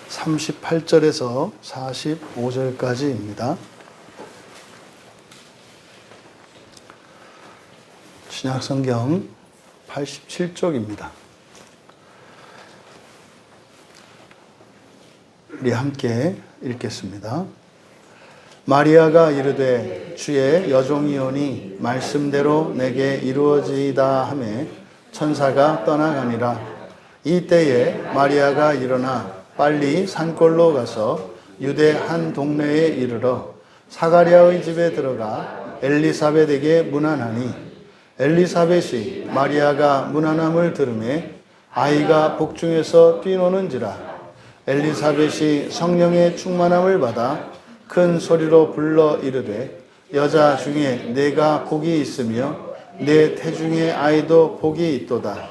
38절에서 45절까지입니다. 신약성경 87쪽입니다. 우리 함께 읽겠습니다. 마리아가 이르되 주의 여종이오니 말씀대로 내게 이루어지이다 하매 천사가 떠나가니라. 이때에 마리아가 일어나 빨리 산골로 가서 유대 한 동네에 이르러 사가랴의 집에 들어가 엘리사벳에게 문안하니 엘리사벳이 마리아가 문안함을 들으매 아이가 복중에서 뛰노는지라. 엘리사벳이 성령의 충만함을 받아 큰 소리로 불러 이르되 여자 중에 내가 복이 있으며 내 태중의 아이도 복이 있도다.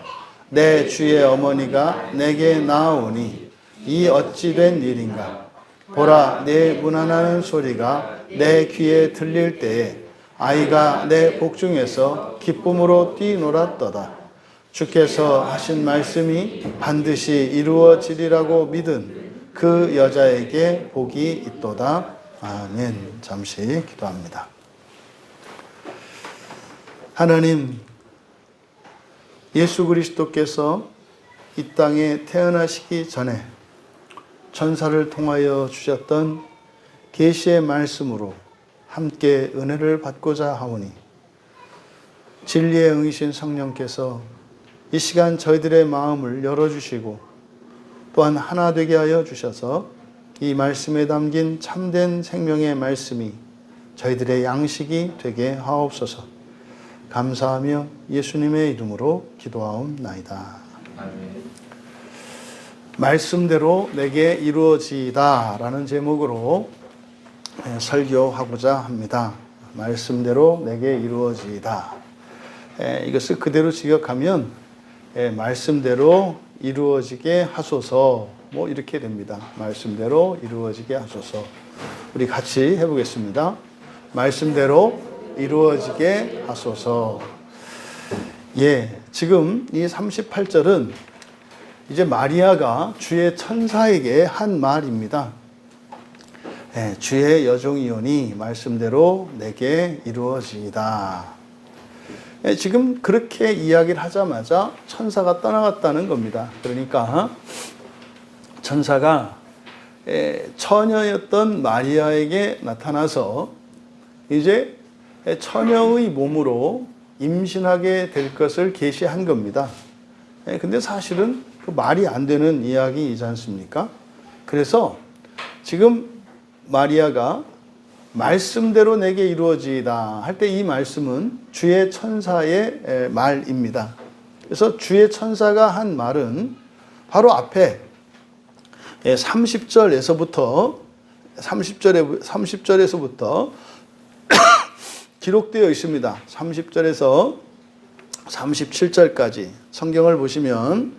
내 주의 어머니가 내게 나아오니 이 어찌 된 일인가. 보라, 내 문안하는 소리가 내 귀에 들릴 때에 아이가 내 복중에서 기쁨으로 뛰놀았도다. 주께서 하신 말씀이 반드시 이루어지리라고 믿은 그 여자에게 복이 있도다. 아멘. 잠시 기도합니다. 하나님, 예수 그리스도께서 이 땅에 태어나시기 전에 천사를 통하여 주셨던 계시의 말씀으로 함께 은혜를 받고자 하오니 진리에 응이신 성령께서 이 시간 저희들의 마음을 열어주시고 또한 하나 되게 하여 주셔서 이 말씀에 담긴 참된 생명의 말씀이 저희들의 양식이 되게 하옵소서. 감사하며 예수님의 이름으로 기도하옵나이다. 아멘. 말씀대로 내게 이루어지이다 라는 제목으로 설교하고자 합니다. 말씀대로 내게 이루어지이다. 이것을 그대로 직역하면 말씀대로 이루어지게 하소서, 뭐 이렇게 됩니다. 말씀대로 이루어지게 하소서. 우리 같이 해보겠습니다. 말씀대로 이루어지게 하소서. 지금 이 38절은 이제 마리아가 주의 천사에게 한 말입니다. 주의 여종이오니 말씀대로 내게 이루어지이다. 지금 그렇게 이야기를 하자마자 천사가 떠나갔다는 겁니다. 그러니까 천사가 처녀였던 마리아에게 나타나서 이제 처녀의 몸으로 임신하게 될 것을 계시한 겁니다. 근데 사실은 그 말이 안 되는 이야기이지 않습니까? 그래서 지금 마리아가 말씀대로 내게 이루어지이다 할 때 이 말씀은 주의 천사의 말입니다. 그래서 주의 천사가 한 말은 바로 앞에 30절에서부터 기록되어 있습니다. 30절에서 37절까지 성경을 보시면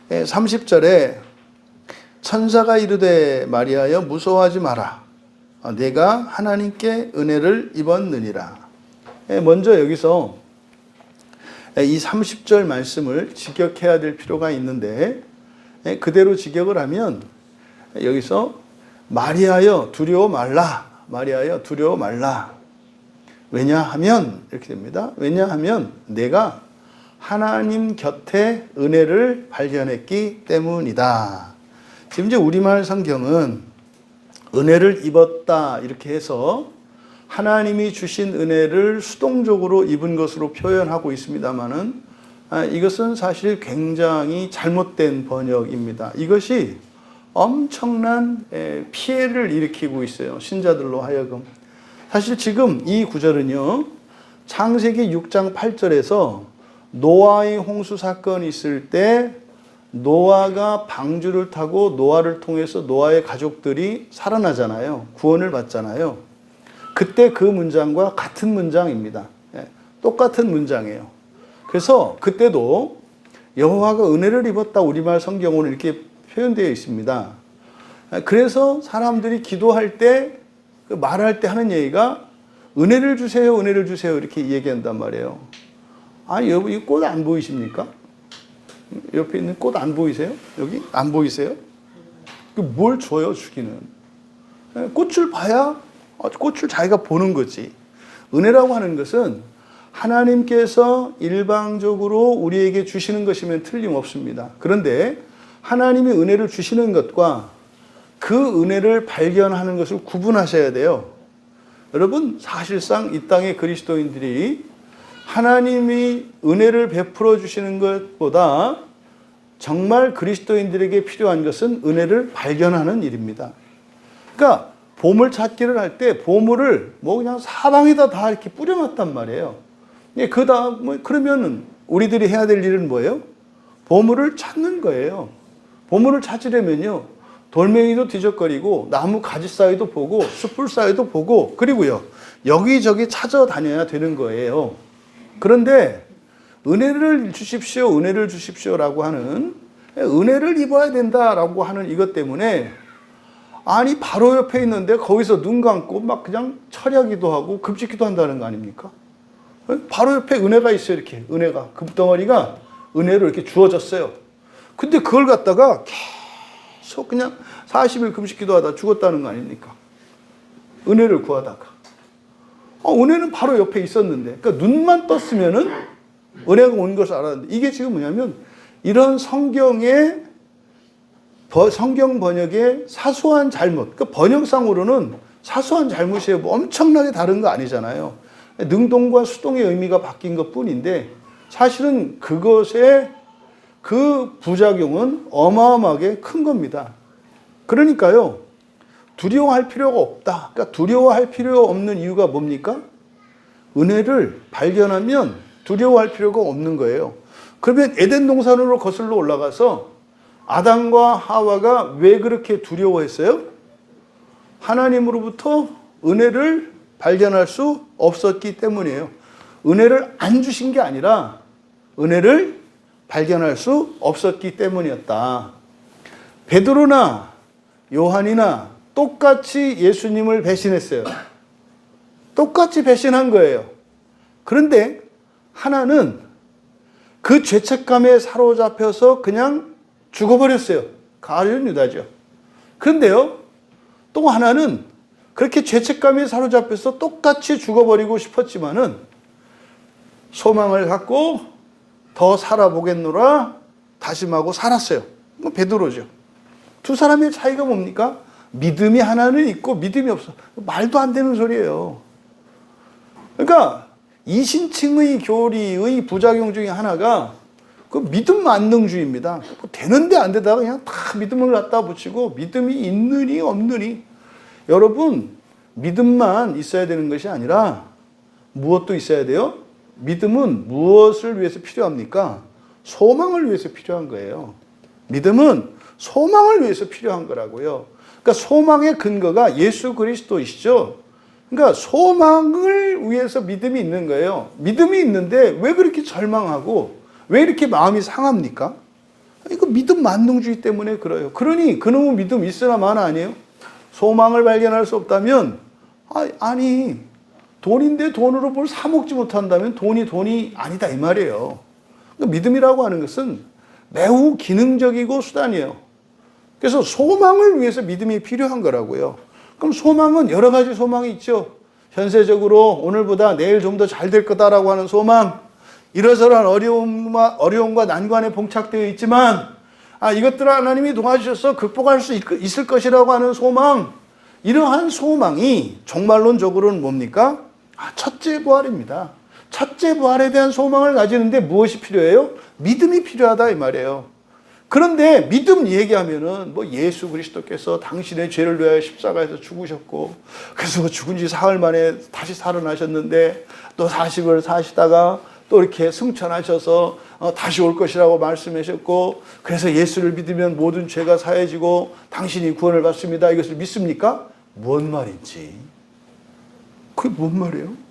30절에 천사가 이르되 마리아여 무서워하지 마라. 내가 하나님께 은혜를 입었느니라. 먼저 여기서 이 30절 말씀을 직역해야 될 필요가 있는데 그대로 직역을 하면 여기서 마리아여 두려워 말라. 마리아여 두려워 말라. 왜냐하면 이렇게 됩니다. 왜냐하면 내가 하나님 곁에 은혜를 발견했기 때문이다. 지금 이제 우리말 성경은 은혜를 입었다 이렇게 해서 하나님이 주신 은혜를 수동적으로 입은 것으로 표현하고 있습니다만은 이것은 사실 굉장히 잘못된 번역입니다. 이것이 엄청난 피해를 일으키고 있어요. 신자들로 하여금. 사실 지금 이 구절은요, 창세기 6장 8절에서 노아의 홍수 사건이 있을 때 노아가 방주를 타고 노아를 통해서 노아의 가족들이 살아나잖아요. 구원을 받잖아요. 그때 그 문장과 같은 문장입니다. 똑같은 문장이에요. 그래서 그때도 여호와가 은혜를 입었다 우리말 성경으로 이렇게 표현되어 있습니다. 그래서 사람들이 기도할 때 말할 때 하는 얘기가 은혜를 주세요, 은혜를 주세요 이렇게 얘기한단 말이에요. 아니 여러분 이 꽃 안 보이십니까? 옆에 있는 꽃 안 보이세요? 여기 안 보이세요? 뭘 줘요, 주기는? 꽃을 봐야 꽃을 자기가 보는 거지. 은혜라고 하는 것은 하나님께서 일방적으로 우리에게 주시는 것이면 틀림없습니다. 그런데 하나님이 은혜를 주시는 것과 그 은혜를 발견하는 것을 구분하셔야 돼요. 여러분, 사실상 이 땅의 그리스도인들이 하나님이 은혜를 베풀어 주시는 것보다 정말 그리스도인들에게 필요한 것은 은혜를 발견하는 일입니다. 그러니까 보물 찾기를 할 때 보물을 그냥 사방에다 다 이렇게 뿌려놨단 말이에요. 그 다음 그러면은 우리들이 해야 될 일은 뭐예요? 보물을 찾는 거예요. 보물을 찾으려면요, 돌멩이도 뒤적거리고 나무 가지 사이도 보고 숯불 사이도 보고, 그리고요 여기저기 찾아다녀야 되는 거예요. 그런데 은혜를 주십시오, 은혜를 주십시오라고 하는, 은혜를 입어야 된다라고 하는 이것 때문에, 아니 바로 옆에 있는데 거기서 눈 감고 막 그냥 철야기도 하고 급짓기도 한다는 거 아닙니까? 바로 옆에 은혜가 있어요. 이렇게 은혜가, 금덩어리가 은혜로 이렇게 주어졌어요. 근데 그걸 갖다가 계속 그냥 40일 금식기도 하다 죽었다는 거 아닙니까? 은혜를 구하다가. 은혜는 바로 옆에 있었는데, 그러니까 눈만 떴으면은 은혜가 온 것을 알았는데, 이게 지금 뭐냐면 이런 성경 번역의 사소한 잘못, 그러니까 번역상으로는 사소한 잘못이에요. 엄청나게 다른 거 아니잖아요. 능동과 수동의 의미가 바뀐 것 뿐인데, 사실은 그것의 그 부작용은 어마어마하게 큰 겁니다. 그러니까요, 두려워할 필요가 없다. 그러니까 두려워할 필요 없는 이유가 뭡니까? 은혜를 발견하면 두려워할 필요가 없는 거예요. 그러면 에덴 동산으로 거슬러 올라가서 아담과 하와가 왜 그렇게 두려워했어요? 하나님으로부터 은혜를 발견할 수 없었기 때문이에요. 은혜를 안 주신 게 아니라 은혜를 발견할 수 없었기 때문이었다. 베드로나 요한이나 똑같이 예수님을 배신했어요. 똑같이 배신한 거예요. 그런데 하나는 그 죄책감에 사로잡혀서 그냥 죽어버렸어요. 가룟 유다죠. 그런데요, 또 하나는 그렇게 죄책감에 사로잡혀서 똑같이 죽어버리고 싶었지만은 소망을 갖고 더 살아보겠노라 다짐하고 살았어요. 베드로죠. 두 사람의 차이가 뭡니까? 믿음이 하나는 있고 믿음이 없어. 말도 안 되는 소리예요. 그러니까 이신칭의 교리의 부작용 중에 하나가 그 믿음 만능주의입니다. 되는데 안 되다가 그냥 다 믿음을 갖다 붙이고, 믿음이 있느니 없느니. 여러분, 믿음만 있어야 되는 것이 아니라 무엇도 있어야 돼요? 믿음은 무엇을 위해서 필요합니까? 소망을 위해서 필요한 거예요. 믿음은 소망을 위해서 필요한 거라고요. 그러니까 소망의 근거가 예수 그리스도이시죠. 그러니까 소망을 위해서 믿음이 있는 거예요. 믿음이 있는데 왜 그렇게 절망하고 왜 이렇게 마음이 상합니까? 이거 믿음 만능주의 때문에 그래요. 그러니 그놈의 믿음 있으나 마나 아니에요? 소망을 발견할 수 없다면, 아니 돈인데 돈으로 뭘 사 먹지 못한다면 돈이 아니다 이 말이에요. 그러니까 믿음이라고 하는 것은 매우 기능적이고 수단이에요. 그래서 소망을 위해서 믿음이 필요한 거라고요. 그럼 소망은 여러 가지 소망이 있죠. 현세적으로 오늘보다 내일 좀 더 잘 될 거다라고 하는 소망, 이러저러한 어려움과 난관에 봉착되어 있지만 이것들을 하나님이 도와주셔서 극복할 수 있을 것이라고 하는 소망, 이러한 소망이 종말론적으로는 뭡니까? 첫째 부활입니다. 첫째 부활에 대한 소망을 가지는데 무엇이 필요해요? 믿음이 필요하다 이 말이에요. 그런데 믿음 얘기하면은 예수 그리스도께서 당신의 죄를 위하여 십자가에서 죽으셨고, 그래서 죽은 지 사흘 만에 다시 살아나셨는데 또 40을 사시다가 또 이렇게 승천하셔서 다시 올 것이라고 말씀하셨고, 그래서 예수를 믿으면 모든 죄가 사해지고 당신이 구원을 받습니다. 이것을 믿습니까? 뭔 말인지. 그게 뭔 말이에요?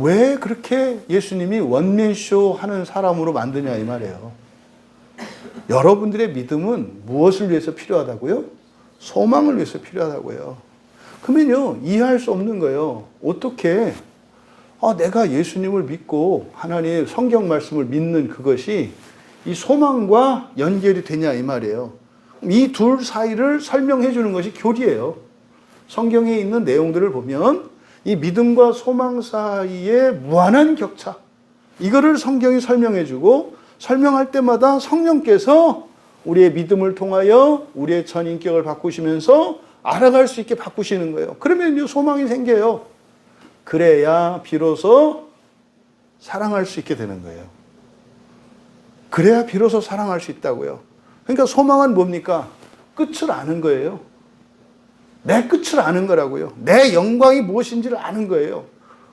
왜 그렇게 예수님이 원맨쇼 하는 사람으로 만드냐 이 말이에요. 여러분들의 믿음은 무엇을 위해서 필요하다고요? 소망을 위해서 필요하다고요. 그러면요, 이해할 수 없는 거예요. 어떻게 내가 예수님을 믿고 하나님의 성경 말씀을 믿는 그것이 이 소망과 연결이 되냐 이 말이에요. 이 둘 사이를 설명해 주는 것이 교리예요. 성경에 있는 내용들을 보면 이 믿음과 소망 사이의 무한한 격차, 이거를 성경이 설명해 주고, 설명할 때마다 성령께서 우리의 믿음을 통하여 우리의 전인격을 바꾸시면서 알아갈 수 있게 바꾸시는 거예요. 그러면 소망이 생겨요. 그래야 비로소 사랑할 수 있게 되는 거예요. 그래야 비로소 사랑할 수 있다고요. 그러니까 소망은 뭡니까? 끝을 아는 거예요. 내 끝을 아는 거라고요. 내 영광이 무엇인지를 아는 거예요.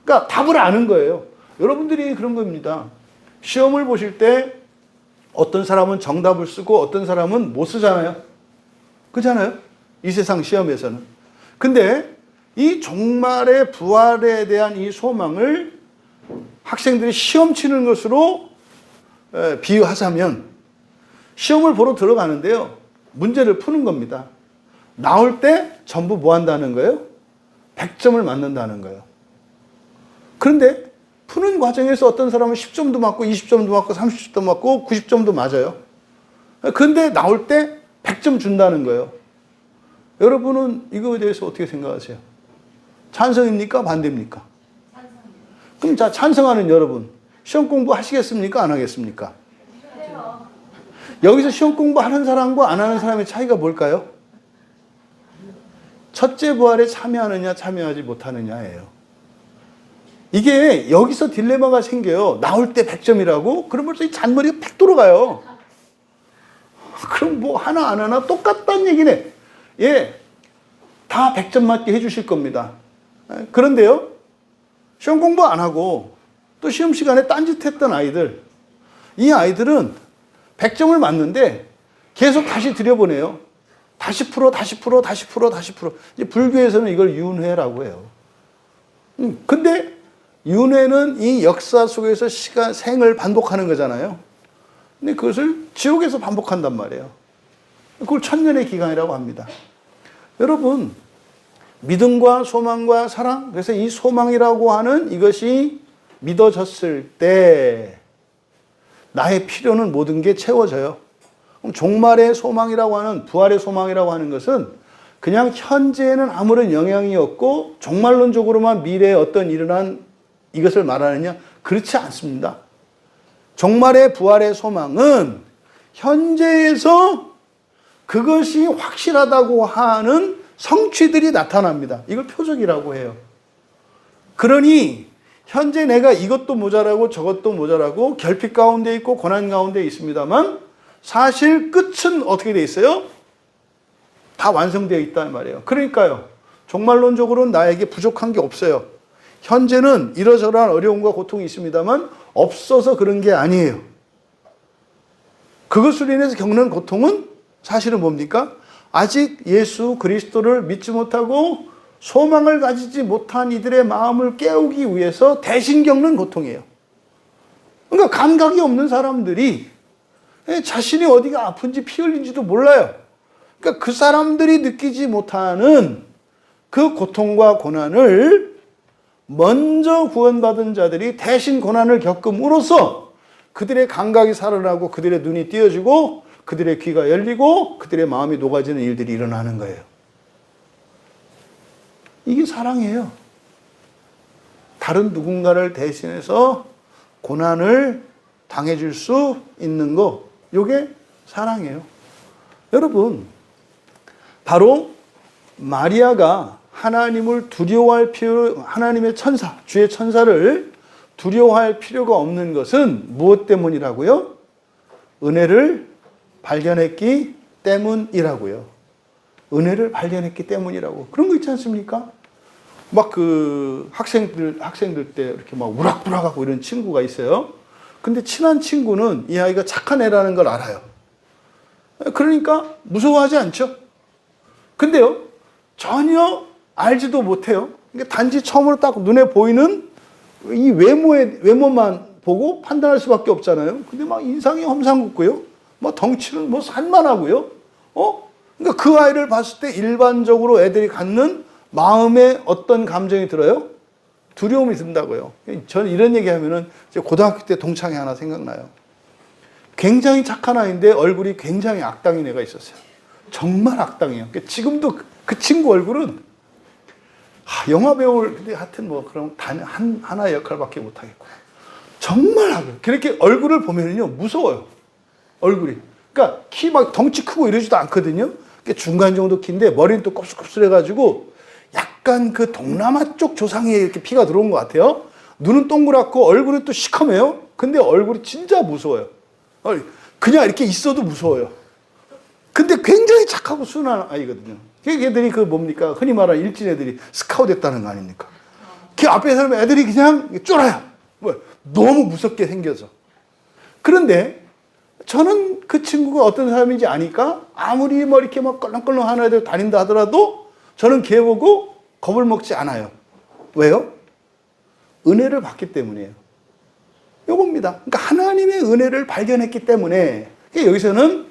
그러니까 답을 아는 거예요. 여러분들이 그런 겁니다. 시험을 보실 때 어떤 사람은 정답을 쓰고 어떤 사람은 못 쓰잖아요. 그렇잖아요? 이 세상 시험에서는. 근데 이 종말의 부활에 대한 이 소망을 학생들이 시험 치는 것으로 비유하자면, 시험을 보러 들어가는데요, 문제를 푸는 겁니다. 나올 때 전부 뭐 한다는 거예요? 100점을 맞는다는 거예요. 그런데 푸는 과정에서 어떤 사람은 10점도 맞고 20점도 맞고 30점도 맞고 90점도 맞아요. 그런데 나올 때 100점 준다는 거예요. 여러분은 이거에 대해서 어떻게 생각하세요? 찬성입니까? 반대입니까? 그럼 자, 찬성하는 여러분, 시험 공부 하시겠습니까? 안 하겠습니까? 여기서 시험 공부하는 사람과 안 하는 사람의 차이가 뭘까요? 첫째 부활에 참여하느냐 참여하지 못하느냐예요. 이게 여기서 딜레마가 생겨요. 나올 때 100점이라고? 그럼 벌써 이 잔머리가 팩 돌아가요. 그럼 뭐 하나 안 하나 똑같다는 얘기네. 예, 다 100점 맞게 해주실 겁니다. 그런데요, 시험 공부 안 하고 또 시험 시간에 딴짓했던 아이들, 이 아이들은 100점을 맞는데 계속 다시 들여보내요. 다시 풀어, 다시 풀어, 다시 풀어, 다시 풀어. 이제 불교에서는 이걸 윤회라고 해요. 근데 윤회는 이 역사 속에서 시간, 생을 반복하는 거잖아요. 근데 그것을 지옥에서 반복한단 말이에요. 그걸 천년의 기간이라고 합니다. 여러분, 믿음과 소망과 사랑, 그래서 이 소망이라고 하는 이것이 믿어졌을 때 나의 필요는 모든 게 채워져요. 그럼 종말의 소망이라고 하는, 부활의 소망이라고 하는 것은 그냥 현재에는 아무런 영향이 없고 종말론적으로만 미래에 어떤 일어난 이것을 말하느냐? 그렇지 않습니다. 종말의 부활의 소망은 현재에서 그것이 확실하다고 하는 성취들이 나타납니다. 이걸 표적이라고 해요. 그러니 현재 내가 이것도 모자라고 저것도 모자라고 결핍 가운데 있고 고난 가운데 있습니다만, 사실 끝은 어떻게 돼 있어요? 다 완성되어 있단 말이에요. 그러니까요, 종말론적으로는 나에게 부족한 게 없어요. 현재는 이러저러한 어려움과 고통이 있습니다만 없어서 그런 게 아니에요. 그것으로 인해서 겪는 고통은 사실은 뭡니까? 아직 예수 그리스도를 믿지 못하고 소망을 가지지 못한 이들의 마음을 깨우기 위해서 대신 겪는 고통이에요. 그러니까 감각이 없는 사람들이 자신이 어디가 아픈지 피 흘린지도 몰라요. 그러니까 그 사람들이 느끼지 못하는 그 고통과 고난을 먼저 구원받은 자들이 대신 고난을 겪음으로써 그들의 감각이 살아나고 그들의 눈이 띄어지고 그들의 귀가 열리고 그들의 마음이 녹아지는 일들이 일어나는 거예요. 이게 사랑이에요. 다른 누군가를 대신해서 고난을 당해줄 수 있는 거, 이게 사랑이에요. 여러분, 바로 마리아가 하나님을 두려워할 필요, 하나님의 천사, 주의 천사를 두려워할 필요가 없는 것은 무엇 때문이라고요? 은혜를 발견했기 때문이라고요. 은혜를 발견했기 때문이라고. 그런 거 있지 않습니까? 막 그 학생들 때 이렇게 막 우락부락하고 이런 친구가 있어요. 근데 친한 친구는 이 아이가 착한 애라는 걸 알아요. 그러니까 무서워하지 않죠. 근데요, 전혀 알지도 못해요. 그러니까 단지 처음으로 딱 눈에 보이는 이 외모만 보고 판단할 수밖에 없잖아요. 근데 막 인상이 험상궂고요. 뭐 덩치는 뭐 산만하고요. 그러니까 그 아이를 봤을 때 일반적으로 애들이 갖는 마음에 어떤 감정이 들어요? 두려움이 든다고요. 저는 이런 얘기 하면은 고등학교 때 동창회 하나 생각나요. 굉장히 착한 아이인데 얼굴이 굉장히 악당인 애가 있었어요. 정말 악당이에요. 그러니까 지금도 그 친구 얼굴은 영화 배우를 근데 하여튼 뭐 그럼 단 하나의 역할밖에 못 하겠고 정말 악을 그렇게 얼굴을 보면은요 무서워요. 얼굴이. 그러니까 키 막 덩치 크고 이러지도 않거든요. 그러니까 중간 정도 키인데 머리는 또 곱슬곱슬해가지고 약간 그 동남아 쪽 조상에 이렇게 피가 들어온 것 같아요. 눈은 동그랗고 얼굴은 또 시커매요. 근데 얼굴이 진짜 무서워요. 그냥 이렇게 있어도 무서워요. 근데 굉장히 착하고 순한 아이거든요. 걔들이 그 뭡니까? 흔히 말하는 일진 애들이 스카우트 됐다는 거 아닙니까? 그 앞에 사람 애들이 그냥 쫄아요. 너무 무섭게 생겨서. 그런데 저는 그 친구가 어떤 사람인지 아니까 아무리 뭐 이렇게 막 껄렁껄렁 하는 애들 다닌다 하더라도 저는 걔 보고 겁을 먹지 않아요. 왜요? 은혜를 받기 때문이에요. 요겁니다. 그러니까 하나님의 은혜를 발견했기 때문에 여기서는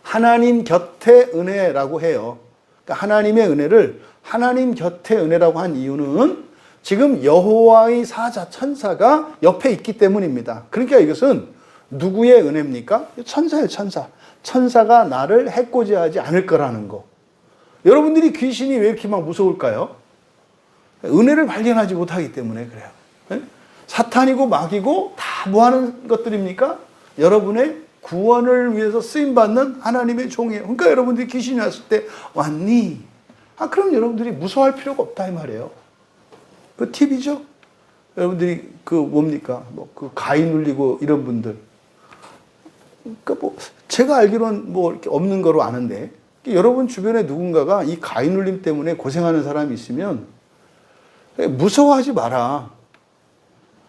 하나님 곁의 은혜라고 해요. 그러니까 하나님의 은혜를 하나님 곁의 은혜라고 한 이유는 지금 여호와의 사자 천사가 옆에 있기 때문입니다. 그러니까 이것은 누구의 은혜입니까? 천사예요, 천사. 천사가 나를 해코지하지 않을 거라는 거. 여러분들이 귀신이 왜 이렇게 막 무서울까요? 은혜를 발견하지 못하기 때문에 그래요. 네? 사탄이고 마귀고 다 뭐 하는 것들입니까? 여러분의 구원을 위해서 쓰임받는 하나님의 종이에요. 그러니까 여러분들이 귀신이 왔을 때 왔니? 그럼 여러분들이 무서워할 필요가 없다 이 말이에요. 그 팁이죠? 여러분들이 그 뭡니까? 뭐 그 가위 눌리고 이런 분들. 그러니까 뭐 제가 알기로는 뭐 이렇게 없는 거로 아는데 여러분 주변에 누군가가 이 가위 눌림 때문에 고생하는 사람이 있으면 무서워하지 마라.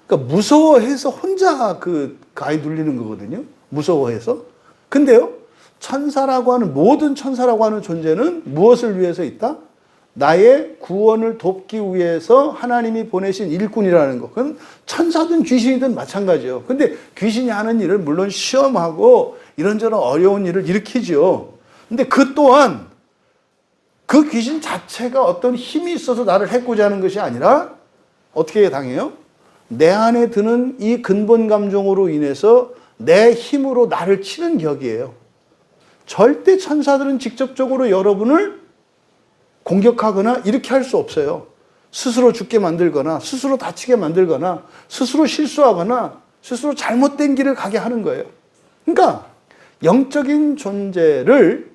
그러니까 무서워해서 혼자 그 가위 눌리는 거거든요. 무서워해서. 근데요, 천사라고 하는, 모든 천사라고 하는 존재는 무엇을 위해서 있다? 나의 구원을 돕기 위해서 하나님이 보내신 일꾼이라는 거. 그건 천사든 귀신이든 마찬가지예요. 근데 귀신이 하는 일을 물론 시험하고 이런저런 어려운 일을 일으키죠. 근데 그 또한 그 귀신 자체가 어떤 힘이 있어서 나를 해코지 하는 것이 아니라 어떻게 당해요? 내 안에 드는 이 근본 감정으로 인해서 내 힘으로 나를 치는 격이에요. 절대 천사들은 직접적으로 여러분을 공격하거나 이렇게 할 수 없어요. 스스로 죽게 만들거나 스스로 다치게 만들거나 스스로 실수하거나 스스로 잘못된 길을 가게 하는 거예요. 그러니까 영적인 존재를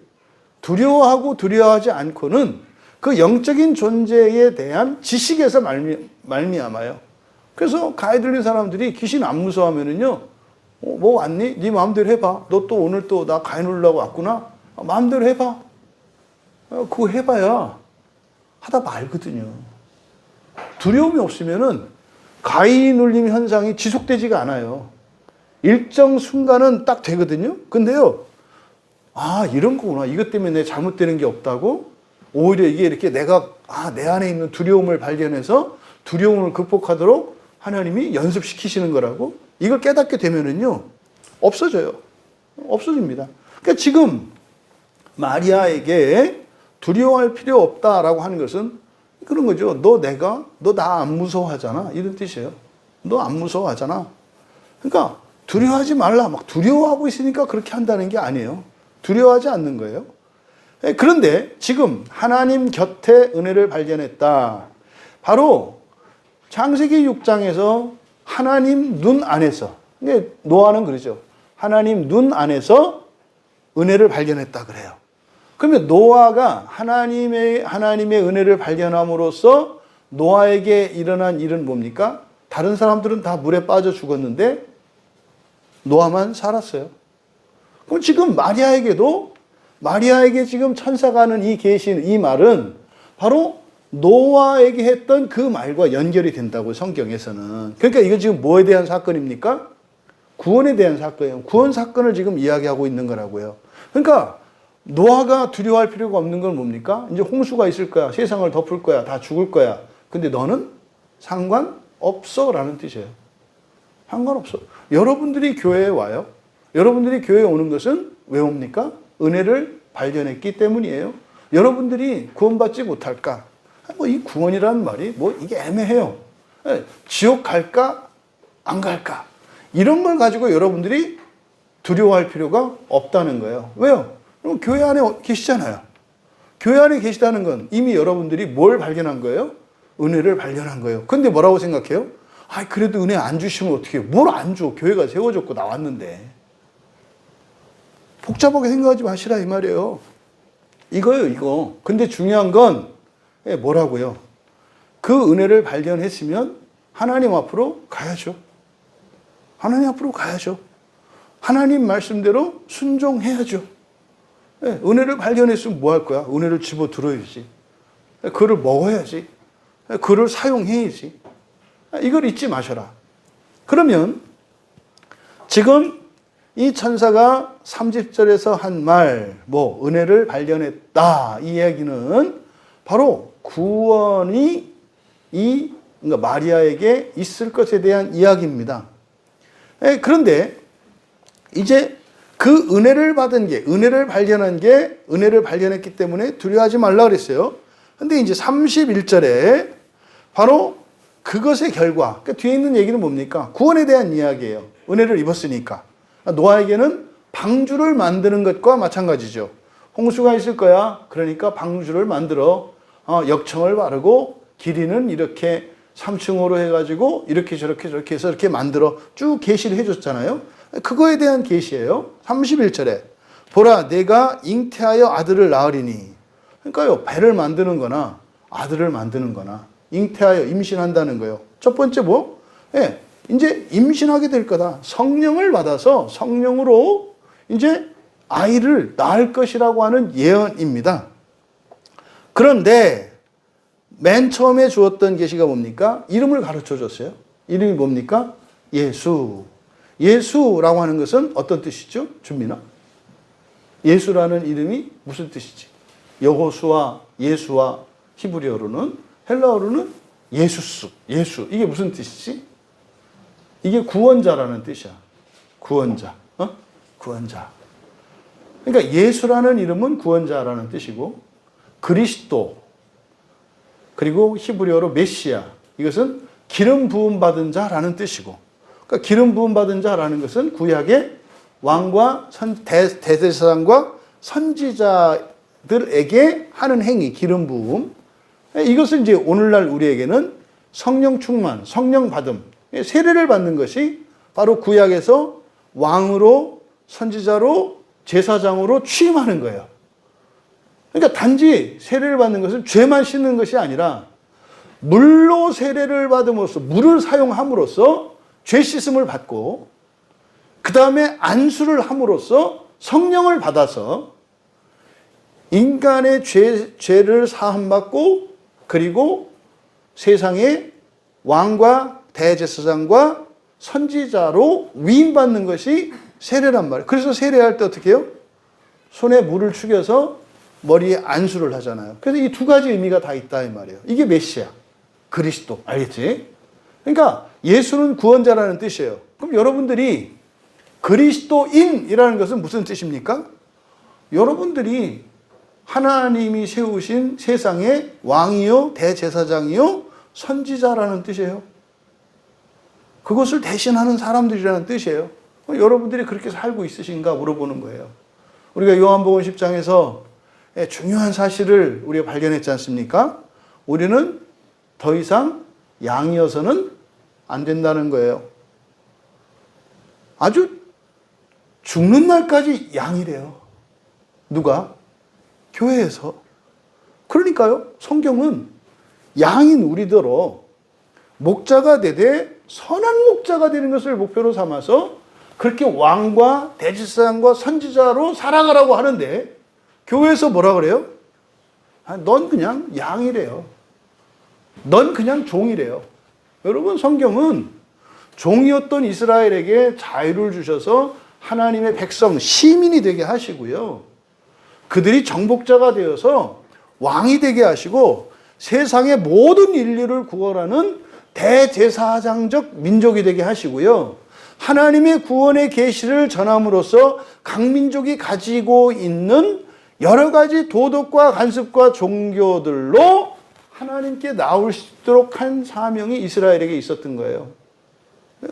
두려워하고 두려워하지 않고는 그 영적인 존재에 대한 지식에서 말미암아요. 그래서 가위 들린 사람들이 귀신 안 무서워하면은요, 뭐 왔니? 네 마음대로 해봐. 너 또 오늘 또 나 가위 누르려고 왔구나? 마음대로 해봐. 그거 해봐야 하다 말거든요. 두려움이 없으면은 가위 눌림 현상이 지속되지가 않아요. 일정 순간은 딱 되거든요. 근데요, 이런 거구나. 이것 때문에 내 잘못되는 게 없다고? 오히려 이게 이렇게 내가, 내 안에 있는 두려움을 발견해서 두려움을 극복하도록 하나님이 연습시키시는 거라고? 이걸 깨닫게 되면은요, 없어져요. 없어집니다. 그러니까 지금 마리아에게 두려워할 필요 없다라고 하는 것은 그런 거죠. 너 나 안 무서워하잖아. 이런 뜻이에요. 너 안 무서워하잖아. 그러니까 두려워하지 말라. 막 두려워하고 있으니까 그렇게 한다는 게 아니에요. 두려워하지 않는 거예요. 그런데 지금 하나님 곁에 은혜를 발견했다. 바로 창세기 6장에서 하나님 눈 안에서, 노아는 그러죠. 하나님 눈 안에서 은혜를 발견했다 그래요. 그러면 노아가 하나님의 은혜를 발견함으로써 노아에게 일어난 일은 뭡니까? 다른 사람들은 다 물에 빠져 죽었는데 노아만 살았어요. 그럼 지금 마리아에게 지금 천사가 하는 이 계시는 이 말은 바로 노아에게 했던 그 말과 연결이 된다고 성경에서는. 그러니까 이건 지금 뭐에 대한 사건입니까? 구원에 대한 사건이에요. 구원 사건을 지금 이야기하고 있는 거라고요. 그러니까 노아가 두려워할 필요가 없는 건 뭡니까? 이제 홍수가 있을 거야. 세상을 덮을 거야. 다 죽을 거야. 근데 너는 상관없어 라는 뜻이에요. 상관없어. 여러분들이 교회에 와요. 여러분들이 교회에 오는 것은 왜 옵니까? 은혜를 발견했기 때문이에요. 여러분들이 구원받지 못할까? 이 구원이라는 말이 이게 애매해요. 지옥 갈까? 안 갈까? 이런 걸 가지고 여러분들이 두려워할 필요가 없다는 거예요. 왜요? 그럼 교회 안에 계시잖아요. 교회 안에 계시다는 건 이미 여러분들이 뭘 발견한 거예요? 은혜를 발견한 거예요. 근데 뭐라고 생각해요? 아, 그래도 은혜 안 주시면 어떻게 해요? 뭘 안 줘? 교회가 세워졌고 나왔는데. 복잡하게 생각하지 마시라 이 말이에요. 이거요, 이거. 근데 중요한 건 뭐라고요? 그 은혜를 발견했으면 하나님 앞으로 가야죠. 하나님 앞으로 가야죠. 하나님 말씀대로 순종해야죠. 은혜를 발견했으면 뭐 할 거야? 은혜를 집어 들어야지. 그를 먹어야지. 그를 사용해야지. 이걸 잊지 마셔라. 그러면 지금 이 천사가 30절에서 한 말, 은혜를 발견했다. 이 이야기는 바로 구원이 그러니까 마리아에게 있을 것에 대한 이야기입니다. 그런데 이제 그 은혜를 받은 게, 은혜를 발견했기 때문에 두려워하지 말라 그랬어요. 근데 이제 31절에 바로 그것의 결과, 그러니까 뒤에 있는 얘기는 뭡니까? 구원에 대한 이야기예요. 은혜를 입었으니까. 노아에게는 방주를 만드는 것과 마찬가지죠. 홍수가 있을 거야. 그러니까 방주를 만들어 역청을 바르고 길이는 이렇게 3층으로 해가지고 이렇게 저렇게 해서 이렇게 만들어 쭉 계시를 해줬잖아요. 그거에 대한 계시예요. 31절에 보라 내가 잉태하여 아들을 낳으리니. 그러니까요, 배를 만드는 거나 아들을 만드는 거나 잉태하여 임신한다는 거예요. 첫 번째 이제 임신하게 될 거다. 성령을 받아서 성령으로 이제 아이를 낳을 것이라고 하는 예언입니다. 그런데 맨 처음에 주었던 계시가 뭡니까? 이름을 가르쳐 줬어요. 이름이 뭡니까? 예수. 예수라고 하는 것은 어떤 뜻이죠? 준민아? 예수라는 이름이 무슨 뜻이지? 여호수아, 예수와 히브리어로는, 헬라어로는 예수스, 예수. 이게 무슨 뜻이지? 이게 구원자라는 뜻이야. 구원자. 구원자. 그러니까 예수라는 이름은 구원자라는 뜻이고, 그리스도, 그리고 히브리어로 메시아. 이것은 기름 부음 받은 자라는 뜻이고, 그러니까 기름 부음 받은 자라는 것은 구약의 왕과 대제사장과 선지자들에게 하는 행위, 기름 부음. 이것은 이제 오늘날 우리에게는 성령 충만, 성령 받음, 세례를 받는 것이 바로 구약에서 왕으로, 선지자로, 제사장으로 취임하는 거예요. 그러니까 단지 세례를 받는 것은 죄만 씻는 것이 아니라 물로 세례를 받음으로써, 물을 사용함으로써 죄 씻음을 받고, 그 다음에 안수를 함으로써 성령을 받아서 인간의 죄를 사함받고, 그리고 세상의 왕과 대제사장과 선지자로 위임받는 것이 세례란 말이에요. 그래서 세례할 때 어떻게 해요? 손에 물을 축여서 머리에 안수를 하잖아요. 그래서 이 두 가지 의미가 다 있다 이 말이에요. 이게 메시아, 그리스도. 알겠지? 그러니까 예수는 구원자라는 뜻이에요. 그럼 여러분들이 그리스도인이라는 것은 무슨 뜻입니까? 여러분들이 하나님이 세우신 세상의 왕이요, 대제사장이요, 선지자라는 뜻이에요. 그것을 대신하는 사람들이라는 뜻이에요. 여러분들이 그렇게 살고 있으신가 물어보는 거예요. 우리가 요한복음 10장에서 중요한 사실을 우리가 발견했지 않습니까? 우리는 더 이상 양이어서는 안 된다는 거예요. 아주 죽는 날까지 양이래요. 누가? 교회에서. 그러니까요, 성경은 양인 우리더러 목자가 되되 선한 목자가 되는 것을 목표로 삼아서 그렇게 왕과 대제사장과 선지자로 살아가라고 하는데, 교회에서 뭐라 그래요? 넌 그냥 양이래요. 넌 그냥 종이래요. 여러분, 성경은 종이었던 이스라엘에게 자유를 주셔서 하나님의 백성, 시민이 되게 하시고요. 그들이 정복자가 되어서 왕이 되게 하시고 세상의 모든 인류를 구원하는 대제사장적 민족이 되게 하시고요. 하나님의 구원의 계시를 전함으로써 각 민족이 가지고 있는 여러 가지 도덕과 관습과 종교들로 하나님께 나올 수 있도록 한 사명이 이스라엘에게 있었던 거예요.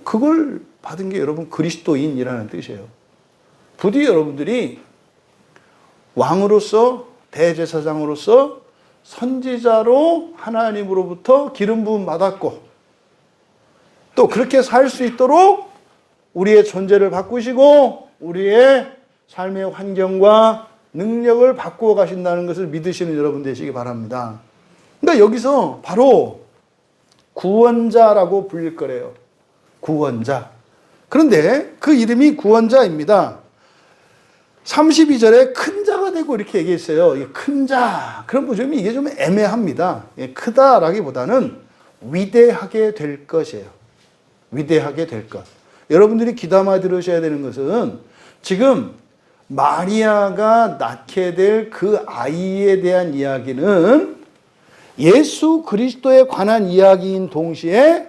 그걸 받은 게 여러분 그리스도인이라는 뜻이에요. 부디 여러분들이 왕으로서 대제사장으로서 선지자로 하나님으로부터 기름 부음 받았고 또 그렇게 살 수 있도록 우리의 존재를 바꾸시고 우리의 삶의 환경과 능력을 바꾸어 가신다는 것을 믿으시는 여러분 되시기 바랍니다. 그러니까 여기서 바로 구원자라고 불릴 거래요. 구원자. 그런데 그 이름이 구원자입니다. 32절에 큰 자가 되고 이렇게 얘기했어요. 큰 자. 그런 부분이 이게 좀 애매합니다. 크다라기보다는 위대하게 될 것이에요. 위대하게 될 것. 여러분들이 귀담아 들으셔야 되는 것은 지금 마리아가 낳게 될 그 아이에 대한 이야기는 예수 그리스도에 관한 이야기인 동시에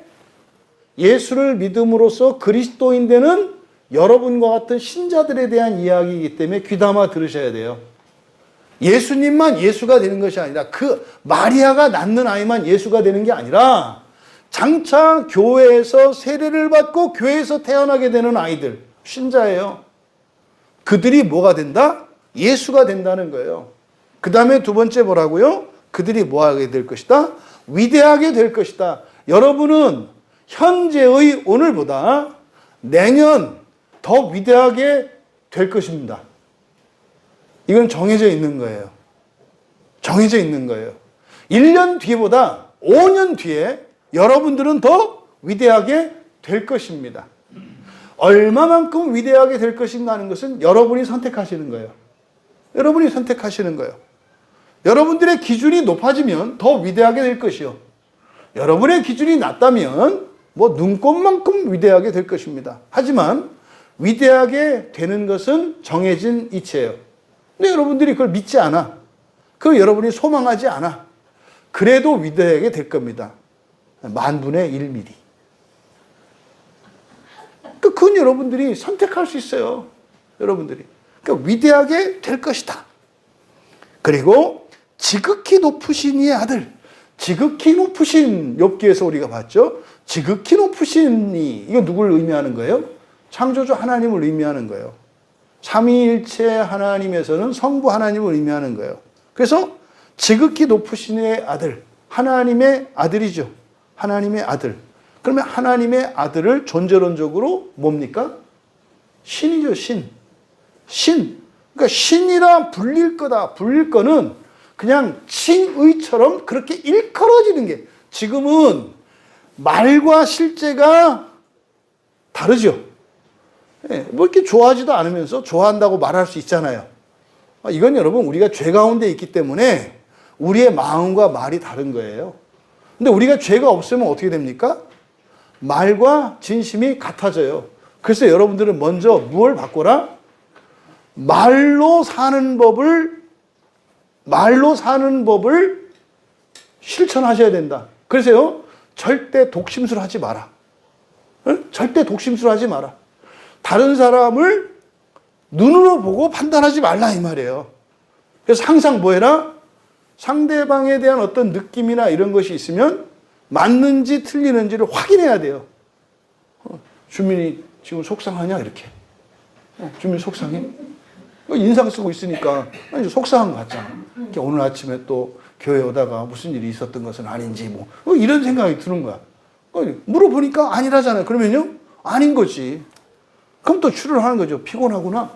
예수를 믿음으로써 그리스도인 되는 여러분과 같은 신자들에 대한 이야기이기 때문에 귀담아 들으셔야 돼요. 예수님만 예수가 되는 것이 아니라 그 마리아가 낳는 아이만 예수가 되는 게 아니라 장차 교회에서 세례를 받고 교회에서 태어나게 되는 아이들, 신자예요. 그들이 뭐가 된다? 예수가 된다는 거예요. 그 다음에 두 번째 뭐라고요? 그들이 뭐하게 될 것이다? 위대하게 될 것이다. 여러분은 현재의 오늘보다 내년 더 위대하게 될 것입니다. 이건 정해져 있는 거예요. 정해져 있는 거예요. 1년 뒤보다 5년 뒤에 여러분들은 더 위대하게 될 것입니다. 얼마만큼 위대하게 될 것인가 하는 것은 여러분이 선택하시는 거예요. 여러분이 선택하시는 거예요. 여러분들의 기준이 높아지면 더 위대하게 될 것이요. 여러분의 기준이 낮다면 뭐 눈꽃만큼 위대하게 될 것입니다. 하지만 위대하게 되는 것은 정해진 이치예요. 근데 여러분들이 그걸 믿지 않아. 그걸 여러분이 소망하지 않아. 그래도 위대하게 될 겁니다. 만분의 1mm. 그건 여러분들이 선택할 수 있어요. 여러분들이. 그러니까 위대하게 될 것이다. 그리고 지극히 높으신 이의 아들. 지극히 높으신, 욥기에서 우리가 봤죠. 지극히 높으신 이, 이거 누굴 의미하는 거예요? 창조주 하나님을 의미하는 거예요. 삼위일체 하나님에서는 성부 하나님을 의미하는 거예요. 그래서 지극히 높으신 이의 아들, 하나님의 아들이죠. 하나님의 아들. 그러면 하나님의 아들을 존재론적으로 뭡니까? 신이죠, 신. 신. 그러니까 신이라 불릴 거다. 불릴 거는 그냥 칭의처럼 그렇게 일컬어지는 게, 지금은 말과 실제가 다르죠. 뭐 이렇게 좋아하지도 않으면서 좋아한다고 말할 수 있잖아요. 이건 여러분 우리가 죄 가운데 있기 때문에 우리의 마음과 말이 다른 거예요. 근데 우리가 죄가 없으면 어떻게 됩니까? 말과 진심이 같아져요. 그래서 여러분들은 먼저 무엇을 바꿔라? 말로 사는 법을 실천하셔야 된다. 그래서요, 절대 독심술 하지 마라. 절대 독심술 하지 마라. 다른 사람을 눈으로 보고 판단하지 말라 이 말이에요. 그래서 항상 뭐 해라? 상대방에 대한 어떤 느낌이나 이런 것이 있으면 맞는지 틀리는지를 확인해야 돼요. 주민이 지금 속상하냐 이렇게. 주민 속상해? 인상 쓰고 있으니까 속상한 것 같잖아. 오늘 아침에 또 교회 오다가 무슨 일이 있었던 것은 아닌지 뭐 이런 생각이 드는 거야. 물어보니까 아니라잖아요. 그러면요, 아닌 거지. 그럼 또 추론을 하는 거죠. 피곤하구나.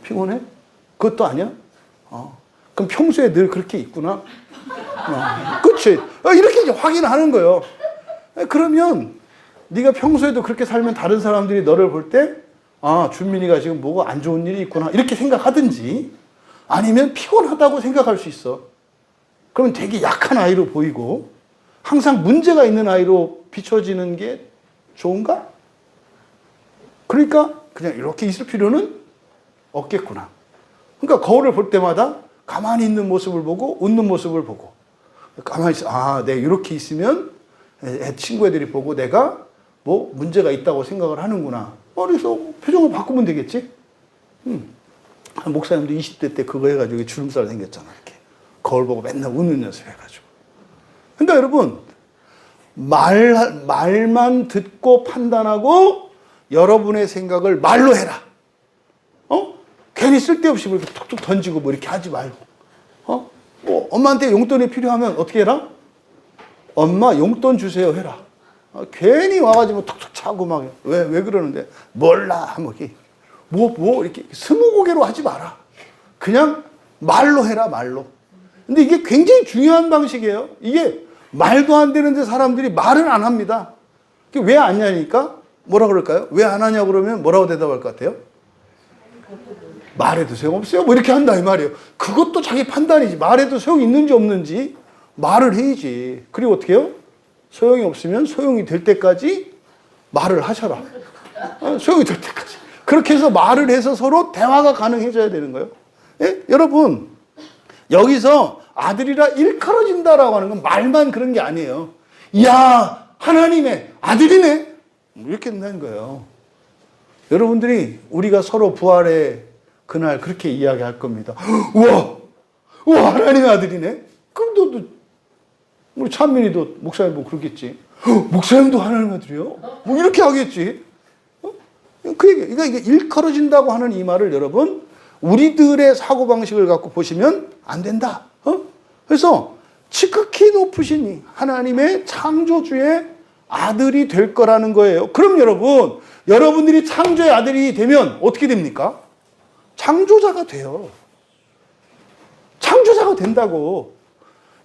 피곤해? 그것도 아니야? 그럼 평소에 늘 그렇게 있구나. 그렇지. 이렇게 이제 확인하는 거예요. 그러면 네가 평소에도 그렇게 살면 다른 사람들이 너를 볼 때, 준민이가 지금 뭐가 안 좋은 일이 있구나 이렇게 생각하든지, 아니면 피곤하다고 생각할 수 있어. 그러면 되게 약한 아이로 보이고 항상 문제가 있는 아이로 비춰지는 게 좋은가? 그러니까 그냥 이렇게 있을 필요는 없겠구나. 그러니까 거울을 볼 때마다 가만히 있는 모습을 보고 웃는 모습을 보고, 가만히 있어. 내가 이렇게 있으면 친구 애들이 보고 내가 뭐 문제가 있다고 생각을 하는구나. 그래서 표정을 바꾸면 되겠지. 목사님도 20대 때 그거 해가지고 주름살 생겼잖아. 이렇게 거울 보고 맨날 웃는 연습 해가지고. 그러니까 여러분, 말만 듣고 판단하고 여러분의 생각을 말로 해라. 괜히 쓸데없이 뭐 이렇게 툭툭 던지고 뭐 이렇게 하지 말고. 뭐 엄마한테 용돈이 필요하면 어떻게 해라? 엄마 용돈 주세요 해라. 괜히 와가지고 툭툭 차고 막 왜 그러는데 몰라 뭐 이렇게 스무고개로 하지 마라. 그냥 말로 해라 말로. 근데 이게 굉장히 중요한 방식이에요. 이게 말도 안 되는데 사람들이 말을 안 합니다. 왜 안 하니까 뭐라 그럴까요? 왜 안 하냐 그러면 뭐라고 대답할 것 같아요? 말해도 소용없어요. 뭐 이렇게 한다 이 말이에요. 그것도 자기 판단이지. 말해도 소용이 있는지 없는지 말을 해야지. 그리고 어떻게 해요? 소용이 없으면 소용이 될 때까지 말을 하셔라. 소용이 될 때까지. 그렇게 해서 말을 해서 서로 대화가 가능해져야 되는 거예요. 예? 여러분 여기서 아들이라 일컬어진다라고 하는 건 말만 그런 게 아니에요. 이야 하나님의 아들이네. 이렇게 된다는 거예요. 여러분들이 우리가 서로 부활의 그날 그렇게 이야기할 겁니다. 우와 하나님의 아들이네. 그럼 우리 찬민이도 목사님 뭐 그러겠지. 목사님도 하나님의 아들이요? 뭐 이렇게 하겠지. 그 얘기. 그러니까 이게 일컬어진다고 하는 이 말을 여러분 우리들의 사고방식을 갖고 보시면 안 된다. 그래서 지극히 높으신 하나님의 창조주의 아들이 될 거라는 거예요. 그럼 여러분들이 창조의 아들이 되면 어떻게 됩니까? 창조자가 돼요. 창조자가 된다고.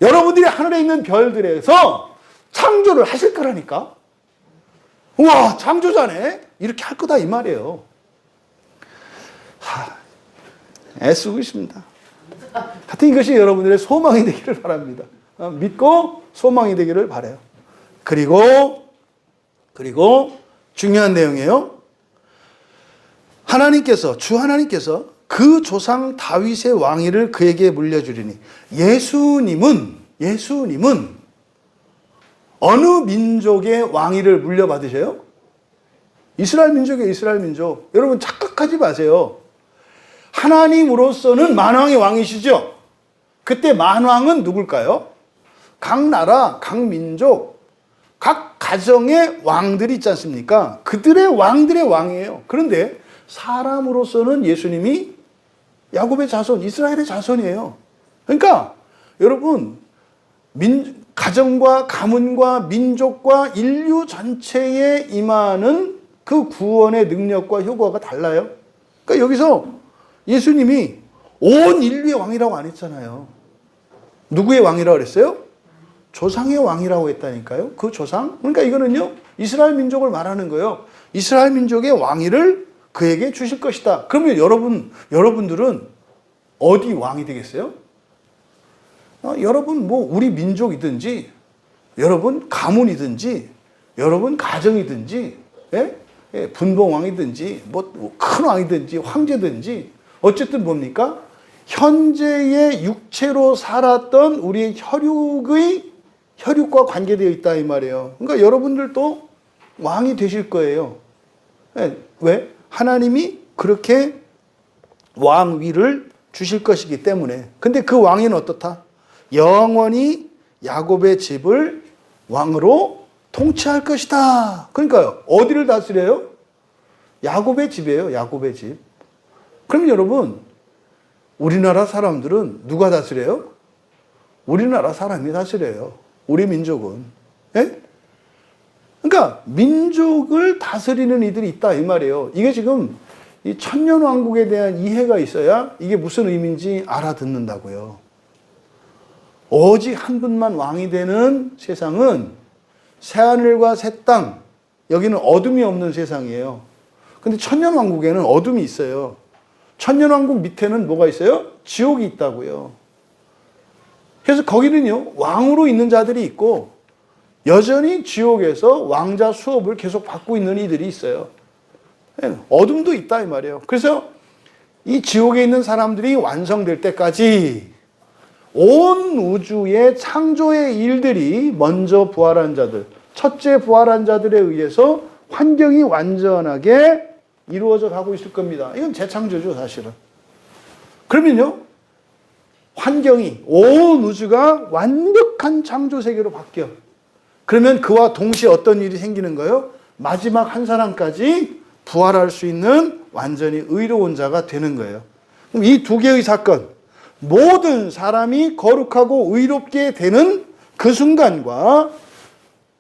여러분들이 하늘에 있는 별들에서 창조를 하실 거라니까. 우와 창조자네. 이렇게 할 거다 이 말이에요. 애쓰고 있습니다. 하여튼 이것이 여러분들의 소망이 되기를 바랍니다. 믿고 소망이 되기를 바라요. 그리고 중요한 내용이에요. 주 하나님께서 그 조상 다윗의 왕위를 그에게 물려주리니 예수님은 어느 민족의 왕위를 물려받으셔요? 이스라엘 민족이에요. 이스라엘 민족. 여러분 착각하지 마세요. 하나님으로서는 만왕의 왕이시죠. 그때 만왕은 누굴까요? 각 나라, 각 민족, 각 가정의 왕들이 있지 않습니까? 그들의 왕들의 왕이에요. 그런데 사람으로서는 예수님이 야곱의 자손, 이스라엘의 자손이에요. 그러니까 여러분 가정과 가문과 민족과 인류 전체에 임하는 그 구원의 능력과 효과가 달라요. 그러니까 여기서 예수님이 온 인류의 왕이라고 안 했잖아요. 누구의 왕이라고 그랬어요? 조상의 왕이라고 했다니까요. 그 조상? 그러니까 이거는요, 이스라엘 민족을 말하는 거예요. 이스라엘 민족의 왕위를 그에게 주실 것이다. 그러면 여러분들은 어디 왕이 되겠어요? 여러분 우리 민족이든지, 여러분 가문이든지, 여러분 가정이든지, 분봉왕이든지, 큰 왕이든지, 황제든지, 어쨌든 뭡니까? 현재의 육체로 살았던 우리의 혈육과 관계되어 있다 이 말이에요. 그러니까 여러분들도 왕이 되실 거예요. 왜? 하나님이 그렇게 왕위를 주실 것이기 때문에. 근데 그 왕위는 어떻다? 영원히 야곱의 집을 왕으로 통치할 것이다. 그러니까요. 어디를 다스려요? 야곱의 집이에요. 야곱의 집. 그럼 여러분, 우리나라 사람들은 누가 다스려요? 우리나라 사람이 다스려요. 우리 민족은. 예? 그러니까 민족을 다스리는 이들이 있다 이 말이에요. 이게 지금 이 천년왕국에 대한 이해가 있어야 이게 무슨 의미인지 알아듣는다고요. 오직 한 분만 왕이 되는 세상은 새하늘과 새 땅, 여기는 어둠이 없는 세상이에요. 근데 천년왕국에는 어둠이 있어요. 천년왕국 밑에는 뭐가 있어요? 지옥이 있다고요. 그래서 거기는요, 왕으로 있는 자들이 있고 여전히 지옥에서 왕자 수업을 계속 받고 있는 이들이 있어요. 어둠도 있다 이 말이에요. 그래서 이 지옥에 있는 사람들이 완성될 때까지 온 우주의 창조의 일들이 먼저 부활한 자들, 첫째 부활한 자들에 의해서 환경이 완전하게 이루어져 가고 있을 겁니다. 이건 재창조죠, 사실은. 그러면요, 환경이, 온 우주가 완벽한 창조 세계로 바뀌어. 그러면 그와 동시에 어떤 일이 생기는 거예요? 마지막 한 사람까지 부활할 수 있는 완전히 의로운 자가 되는 거예요. 이 두 개의 사건, 모든 사람이 거룩하고 의롭게 되는 그 순간과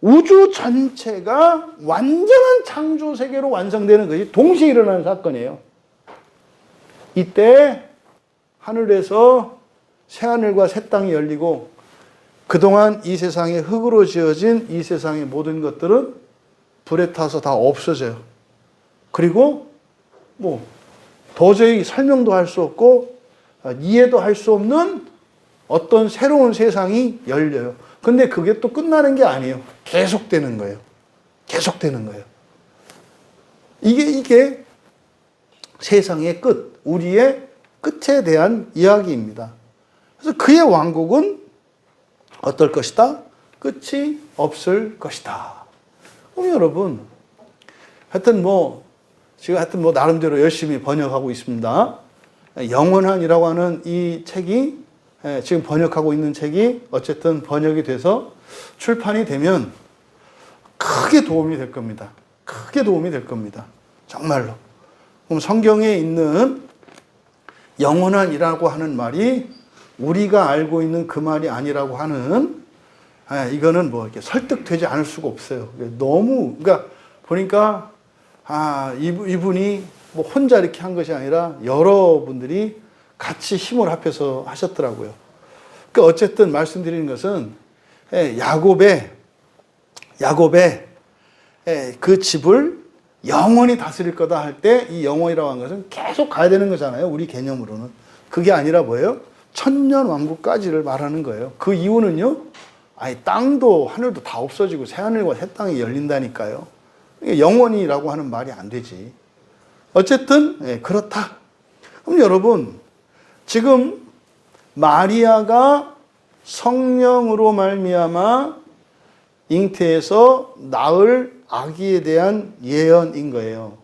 우주 전체가 완전한 창조 세계로 완성되는 것이 동시에 일어나는 사건이에요. 이때 하늘에서 새하늘과 새 땅이 열리고 그동안 이 세상에 흙으로 지어진 이 세상의 모든 것들은 불에 타서 다 없어져요. 그리고 뭐 도저히 설명도 할 수 없고 이해도 할 수 없는 어떤 새로운 세상이 열려요. 근데 그게 또 끝나는 게 아니에요. 계속되는 거예요. 계속되는 거예요. 이게 세상의 끝, 우리의 끝에 대한 이야기입니다. 그래서 그의 왕국은 어떨 것이다? 끝이 없을 것이다. 그럼 여러분, 제가 나름대로 열심히 번역하고 있습니다. 영원한이라고 하는 이 책이, 지금 번역하고 있는 책이 어쨌든 번역이 돼서 출판이 되면 크게 도움이 될 겁니다. 크게 도움이 될 겁니다. 정말로. 그럼 성경에 있는 영원한이라고 하는 말이 우리가 알고 있는 그 말이 아니라고 하는, 이거는 뭐 이렇게 설득되지 않을 수가 없어요. 너무, 그러니까 보니까, 이분이 뭐 혼자 이렇게 한 것이 아니라 여러분들이 같이 힘을 합해서 하셨더라고요. 그러니까 어쨌든 말씀드리는 것은 야곱의 그 집을 영원히 다스릴 거다 할 때 이 영원이라고 하는 것은 계속 가야 되는 거잖아요. 우리 개념으로는. 그게 아니라 뭐예요? 천년 왕국까지를 말하는 거예요. 그 이유는요. 땅도 하늘도 다 없어지고 새하늘과 새 땅이 열린다니까요. 영원이라고 하는 말이 안 되지. 어쨌든 그렇다. 그럼 여러분, 지금 마리아가 성령으로 말미암아 잉태해서 낳을 아기에 대한 예언인 거예요.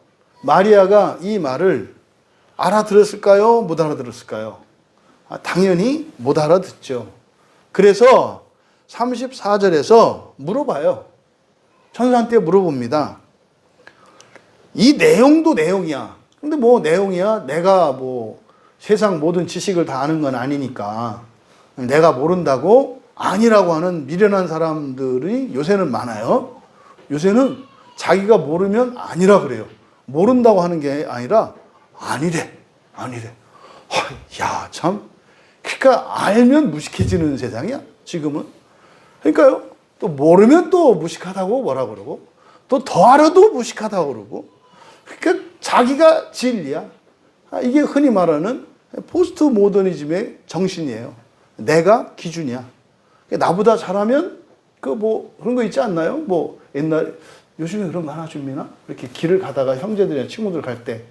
마리아가 이 말을 알아들었을까요? 못 알아들었을까요? 당연히 못 알아듣죠. 그래서 34절에서 물어봐요. 천사한테 물어봅니다. 이 내용도 내용이야. 근데 뭐 내용이야? 내가 뭐 세상 모든 지식을 다 아는 건 아니니까 내가 모른다고 아니라고 하는 미련한 사람들이 요새는 많아요. 요새는 자기가 모르면 아니라 그래요. 모른다고 하는 게 아니라 아니래. 야, 참. 그러니까 알면 무식해지는 세상이야, 지금은. 그러니까요. 또 모르면 또 무식하다고 뭐라 그러고 또 더 알아도 무식하다고 그러고 그러니까 자기가 진리야. 이게 흔히 말하는 포스트 모더니즘의 정신이에요. 내가 기준이야. 나보다 잘하면 뭐 그런 거 있지 않나요? 뭐 옛날 요즘에 그런 거 하나 줍니나? 이렇게 길을 가다가 형제들이나 친구들 갈 때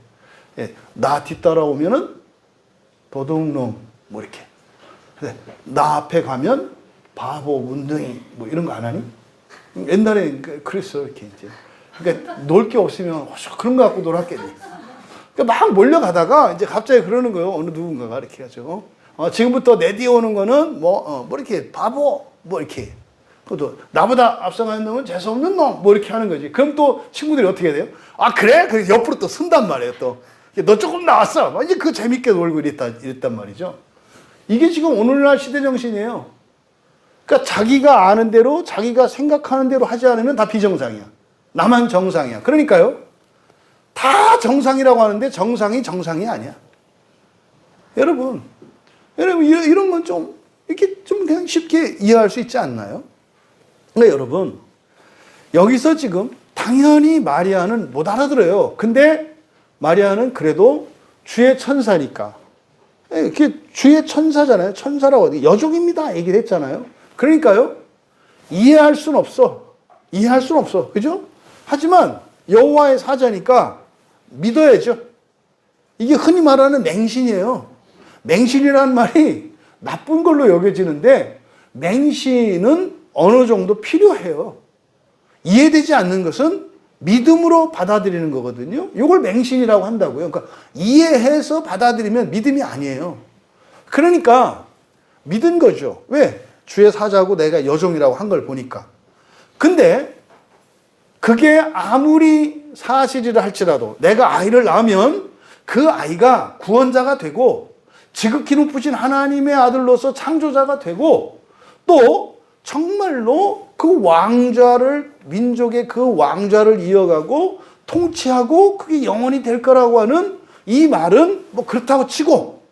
나 뒤따라오면은 도둑놈 뭐 이렇게. 나 앞에 가면 바보, 문둥이 뭐 이런 거 안 하니? 옛날에 그랬어 이렇게 이제. 그러니까 놀 게 없으면 그런 거 갖고 놀았겠니? 그러니까 막 몰려가다가 이제 갑자기 그러는 거예요. 어느 누군가가 이렇게 하죠. 지금부터 내 뒤에 오는 거는 뭐 이렇게 바보 뭐 이렇게. 또 나보다 앞서가는 놈은 재수없는 놈 뭐 이렇게 하는 거지. 그럼 또 친구들이 어떻게 돼요? 그래? 그래서 옆으로 또 쓴단 말이에요. 또 너 조금 나왔어. 이제 그 재밌게 놀고 이랬단 말이죠. 이게 지금 오늘날 시대 정신이에요. 그러니까 자기가 아는 대로 자기가 생각하는 대로 하지 않으면 다 비정상이야. 나만 정상이야. 그러니까요. 다 정상이라고 하는데 정상이 아니야. 여러분 이런 건 좀 이렇게 좀 그냥 쉽게 이해할 수 있지 않나요? 그러니까 여러분 여기서 지금 당연히 마리아는 못 알아들어요. 근데 마리아는 그래도 주의 천사니까. 이게 주의 천사잖아요. 천사라고 여종입니다. 얘기를 했잖아요. 그러니까요. 이해할 수는 없어. 그죠? 하지만 여호와의 사자니까 믿어야죠. 이게 흔히 말하는 맹신이에요. 맹신이라는 말이 나쁜 걸로 여겨지는데 맹신은 어느 정도 필요해요. 이해되지 않는 것은 믿음으로 받아들이는 거거든요. 이걸 맹신이라고 한다고요. 그러니까 이해해서 받아들이면 믿음이 아니에요. 그러니까 믿은 거죠. 왜? 주의 사자고 내가 여종이라고 한 걸 보니까. 근데 그게 아무리 사실이라 할지라도 내가 아이를 낳으면 그 아이가 구원자가 되고 지극히 높으신 하나님의 아들로서 창조자가 되고 또 정말로 그 왕좌를 민족의 그 왕좌를 이어가고 통치하고 그게 영원히 될 거라고 하는 이 말은 뭐 그렇다고 치고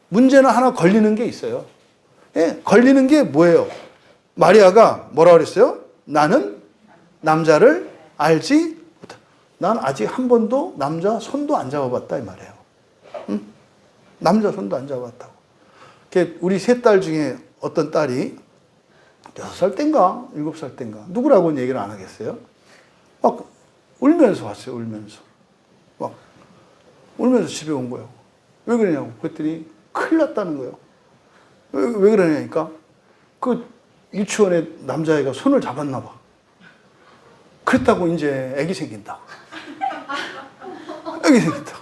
문제는 하나 걸리는 게 있어요. 예, 걸리는 게 뭐예요? 마리아가 뭐라 그랬어요? 나는 남자를 알지 못하. 난 아직 한 번도 남자 손도 안 잡아봤다 이 말이에요. 응? 남자 손도 안 잡아봤다고. 우리 세 딸 중에 어떤 딸이 6살 땐가 7살 땐가 누구라고는 얘기를 안 하겠어요. 막 울면서 왔어요. 울면서. 막 울면서 집에 온 거예요. 왜 그러냐고. 그랬더니 큰일 났다는 거예요. 왜 그러냐니까 그 유치원에 남자애가 손을 잡았나 봐. 그랬다고 이제 애기 생긴다고. 애기 생긴다고.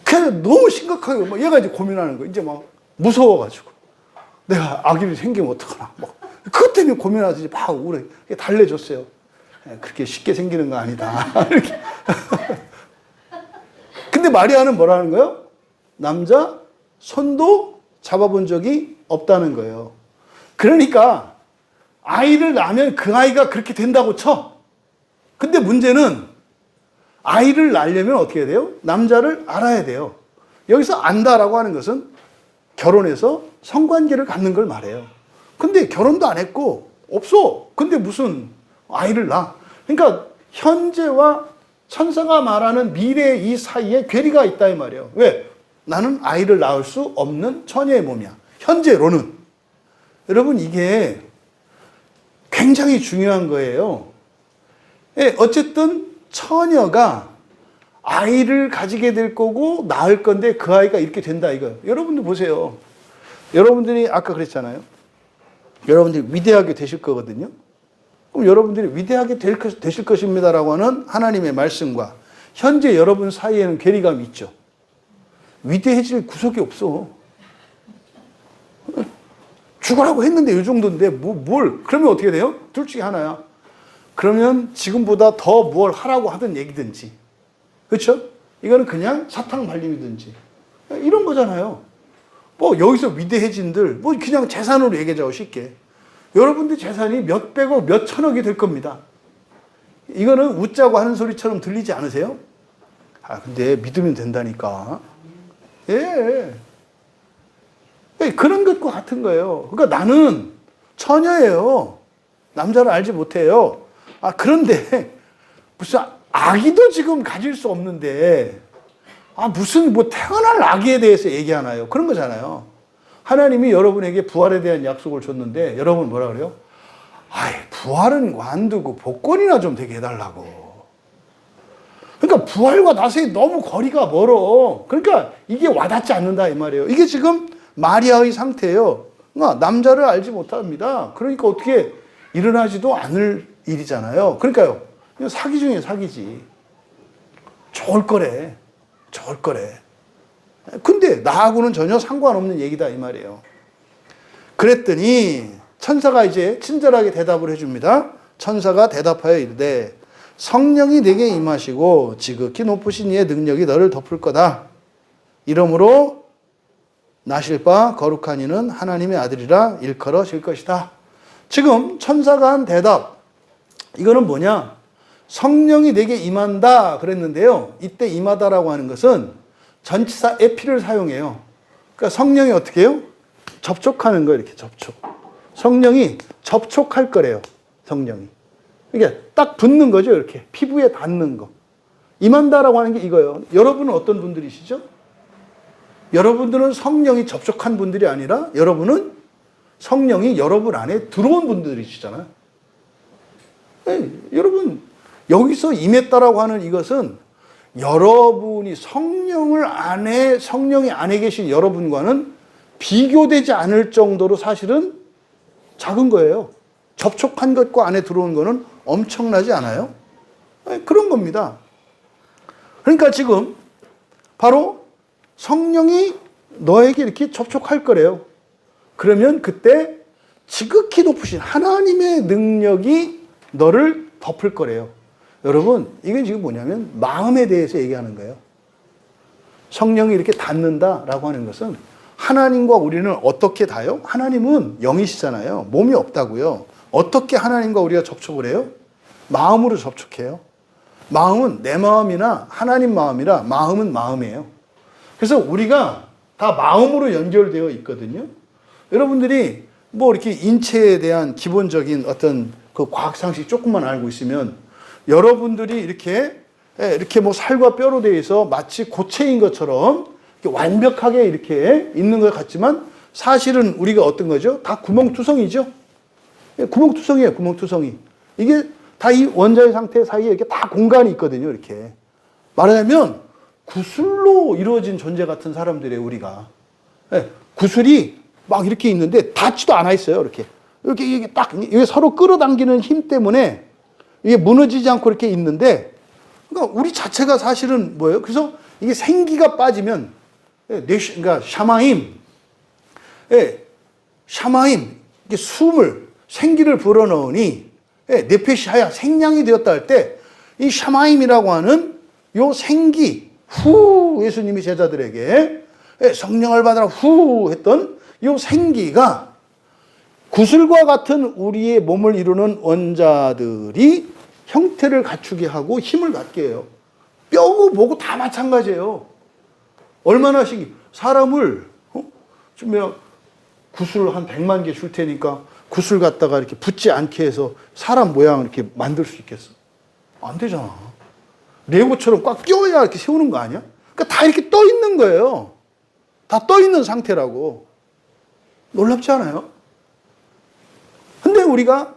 그냥 너무 심각하게 막 얘가 이제 고민하는 거예요. 이제 막 무서워가지고 내가 아기를 생기면 어떡하나. 막 그것 때문에 고민하듯이 막 울어. 달래줬어요. 그렇게 쉽게 생기는 거 아니다. 이렇게. 근데 마리아는 뭐라는 거예요? 남자 손도 잡아본 적이 없다는 거예요. 그러니까 아이를 낳으면 그 아이가 그렇게 된다고 쳐. 근데 문제는 아이를 낳으려면 어떻게 해야 돼요? 남자를 알아야 돼요. 여기서 안다라고 하는 것은 결혼해서 성관계를 갖는 걸 말해요. 근데 결혼도 안 했고 없어. 근데 무슨 아이를 낳아. 그러니까 현재와 천사가 말하는 미래 이 사이에 괴리가 있다 이 말이에요. 왜? 나는 아이를 낳을 수 없는 처녀의 몸이야. 현재로는. 여러분 이게 굉장히 중요한 거예요. 예, 어쨌든 처녀가 아이를 가지게 될 거고 낳을 건데 그 아이가 이렇게 된다 이거예요. 여러분들 보세요. 여러분들이 아까 그랬잖아요. 여러분들이 위대하게 되실 거거든요. 그럼 여러분들이 위대하게 되실 것입니다라고 하는 하나님의 말씀과 현재 여러분 사이에는 괴리감이 있죠. 위대해질 구석이 없어. 죽으라고 했는데 이 정도인데 뭘 그러면 어떻게 돼요? 둘 중에 하나야. 그러면 지금보다 더 뭘 하라고 하든 얘기든지. 그렇죠? 이거는 그냥 사탕 발림이든지. 이런 거잖아요. 뭐 여기서 위대해진들 뭐 그냥 재산으로 얘기하자고 쉽게. 여러분들 재산이 몇백억, 몇천억이 될 겁니다. 이거는 웃자고 하는 소리처럼 들리지 않으세요? 아, 근데 믿으면 된다니까. 예. 그런 것과 같은 거예요. 그러니까 나는 처녀예요. 남자를 알지 못해요. 아, 그런데 무슨 아기도 지금 가질 수 없는데 아, 무슨 뭐 태어날 아기에 대해서 얘기하나요? 그런 거잖아요. 하나님이 여러분에게 부활에 대한 약속을 줬는데 여러분 뭐라 그래요? 아이, 부활은 관두고 복권이나 좀 되게 해달라고. 그러니까 부활과 나서의 너무 거리가 멀어. 그러니까 이게 와닿지 않는다 이 말이에요. 이게 지금 마리아의 상태예요. 그러니까 남자를 알지 못합니다. 그러니까 어떻게 일어나지도 않을 일이잖아요. 그러니까요. 사기 중에 사기지. 좋을 거래. 좋을 거래. 근데 나하고는 전혀 상관없는 얘기다 이 말이에요. 그랬더니 천사가 이제 친절하게 대답을 해줍니다. 천사가 대답하여 이르되 성령이 내게 임하시고 지극히 높으신 이의 능력이 너를 덮을 거다. 이러므로 나실 바 거룩한 이는 하나님의 아들이라 일컬어질 것이다. 지금 천사가 한 대답, 이거는 뭐냐? 성령이 내게 임한다 그랬는데요. 이때 임하다라고 하는 것은 전치사 에피를 사용해요. 그러니까 성령이 어떻게 해요? 접촉하는 거예요. 이렇게 접촉. 성령이 접촉할 거래요. 성령이. 이게 딱 붙는 거죠. 이렇게 피부에 닿는 거. 임한다라고 하는 게 이거예요. 여러분은 어떤 분들이시죠? 여러분들은 성령이 접촉한 분들이 아니라 여러분은 성령이 여러분 안에 들어온 분들이시잖아요. 네, 여러분 여기서 임했다라고 하는 이것은 여러분이 성령이 안에 계신 여러분과는 비교되지 않을 정도로 사실은 작은 거예요. 접촉한 것과 안에 들어온 거는 엄청나지 않아요? 네, 그런 겁니다. 그러니까 지금 바로 성령이 너에게 이렇게 접촉할 거래요. 그러면 그때 지극히 높으신 하나님의 능력이 너를 덮을 거래요. 여러분, 이게 지금 뭐냐면 마음에 대해서 얘기하는 거예요. 성령이 이렇게 닿는다라고 하는 것은 하나님과 우리는 어떻게 닿아요? 하나님은 영이시잖아요. 몸이 없다고요. 어떻게 하나님과 우리가 접촉을 해요? 마음으로 접촉해요. 마음은 내 마음이나 하나님 마음이라 마음은 마음이에요. 그래서 우리가 다 마음으로 연결되어 있거든요. 여러분들이 뭐 이렇게 인체에 대한 기본적인 어떤 그 과학 상식 조금만 알고 있으면 여러분들이 이렇게 뭐 살과 뼈로 되어 있어 마치 고체인 것처럼 이렇게 완벽하게 이렇게 있는 것 같지만 사실은 우리가 어떤 거죠? 다 구멍투성이죠. 구멍투성이에요, 구멍투성이. 이게 다 이 원자의 상태 사이에 이렇게 다 공간이 있거든요, 이렇게. 말하자면 구슬로 이루어진 존재 같은 사람들이에요, 우리가. 구슬이 막 이렇게 있는데 닿지도 않아 있어요, 이렇게. 이게 딱, 이게 서로 끌어당기는 힘 때문에 이게 무너지지 않고 이렇게 있는데, 그러니까 우리 자체가 사실은 뭐예요? 그래서 이게 생기가 빠지면, 그러니까 샤마임, 이게 숨을, 생기를 불어넣으니, 네페시 하야, 생량이 되었다 할 때, 이 샤마임이라고 하는 요 생기, 예수님이 제자들에게 성령을 받아라, 했던 요 생기가 구슬과 같은 우리의 몸을 이루는 원자들이 형태를 갖추게 하고 힘을 갖게 해요. 뼈고 뭐고 다 마찬가지예요. 얼마나 사람을, 좀 구슬 한 100만 개 줄 테니까 구슬 갖다가 이렇게 붙지 않게 해서 사람 모양을 이렇게 만들 수 있겠어? 안 되잖아. 레고처럼 꽉 끼워야 이렇게 세우는 거 아니야? 그러니까 다 이렇게 떠 있는 거예요. 다 떠 있는 상태라고. 놀랍지 않아요? 근데 우리가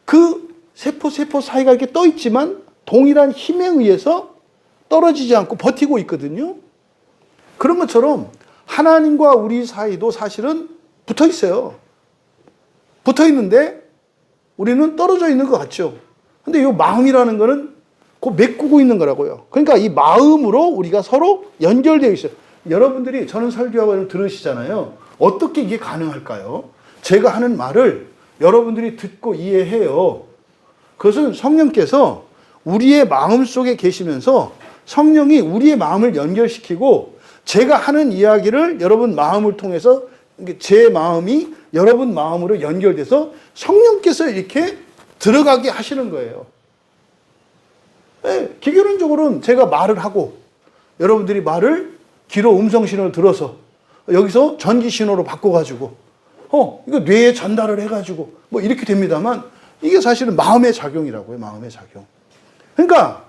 그 세포 사이가 이렇게 떠 있지만 동일한 힘에 의해서 떨어지지 않고 버티고 있거든요. 그런 것처럼 하나님과 우리 사이도 사실은 붙어 있어요. 붙어 있는데 우리는 떨어져 있는 것 같죠. 근데 이 마음이라는 거는 그 메꾸고 있는 거라고요. 그러니까 이 마음으로 우리가 서로 연결되어 있어요. 여러분들이 저는 설교하고 들으시잖아요. 어떻게 이게 가능할까요? 제가 하는 말을 여러분들이 듣고 이해해요. 그것은 성령께서 우리의 마음 속에 계시면서 성령이 우리의 마음을 연결시키고 제가 하는 이야기를 여러분 마음을 통해서 제 마음이 여러분 마음으로 연결돼서 성령께서 이렇게 들어가게 하시는 거예요. 네, 기계론적으로는 제가 말을 하고 여러분들이 말을 귀로 음성 신호를 들어서 여기서 전기 신호로 바꿔가지고 이거 뇌에 전달을 해가지고 뭐 이렇게 됩니다만 이게 사실은 마음의 작용이라고요. 마음의 작용. 그러니까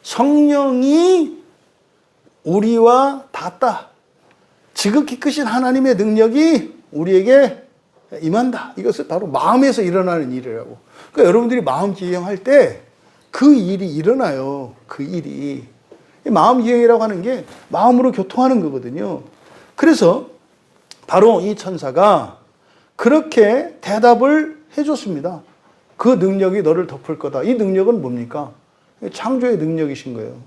성령이 우리와 닿았다. 지극히 크신 하나님의 능력이 우리에게 임한다. 이것은 바로 마음에서 일어나는 일이라고. 그러니까 여러분들이 마음 기행할 때 그 일이 일어나요. 그 일이. 마음 기행이라고 하는 게 마음으로 교통하는 거거든요. 그래서 바로 이 천사가 그렇게 대답을 해줬습니다. 그 능력이 너를 덮을 거다. 이 능력은 뭡니까? 창조의 능력이신 거예요.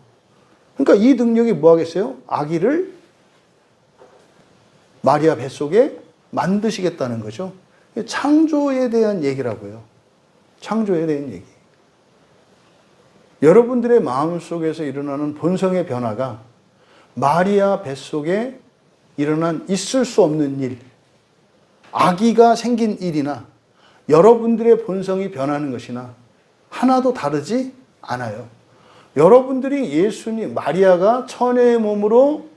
그러니까 이 능력이 뭐 하겠어요? 아기를 마리아 뱃속에 만드시겠다는 거죠. 창조에 대한 얘기라고요. 창조에 대한 얘기. 여러분들의 마음속에서 일어나는 본성의 변화가 마리아 뱃속에 일어난 있을 수 없는 일, 아기가 생긴 일이나 여러분들의 본성이 변하는 것이나 하나도 다르지 않아요. 여러분들이 마리아가 처녀의 몸으로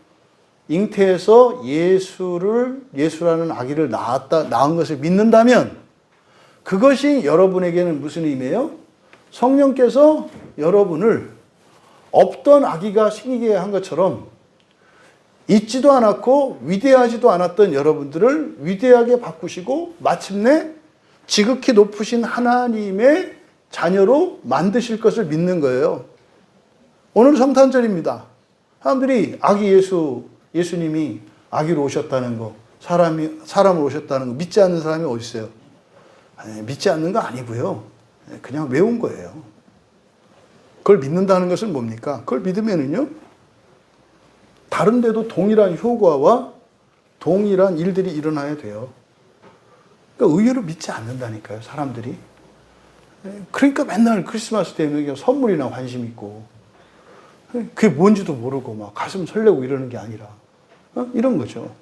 잉태해서 예수라는 아기를 낳은 것을 믿는다면 그것이 여러분에게는 무슨 의미예요? 성령께서 여러분을 없던 아기가 생기게 한 것처럼 있지도 않았고 위대하지도 않았던 여러분들을 위대하게 바꾸시고 마침내 지극히 높으신 하나님의 자녀로 만드실 것을 믿는 거예요. 오늘 성탄절입니다. 사람들이 예수님이 아기로 오셨다는 거, 사람으로 오셨다는 거 믿지 않는 사람이 어디 있어요? 믿지 않는 거 아니고요. 그냥 외운 거예요. 그걸 믿는다는 것은 뭡니까? 그걸 믿으면은요, 다른 데도 동일한 효과와 동일한 일들이 일어나야 돼요. 그러니까 의외로 믿지 않는다니까요, 사람들이. 그러니까 맨날 크리스마스 되면 선물이나 관심 있고, 그게 뭔지도 모르고 막 가슴 설레고 이러는 게 아니라 이런 거죠.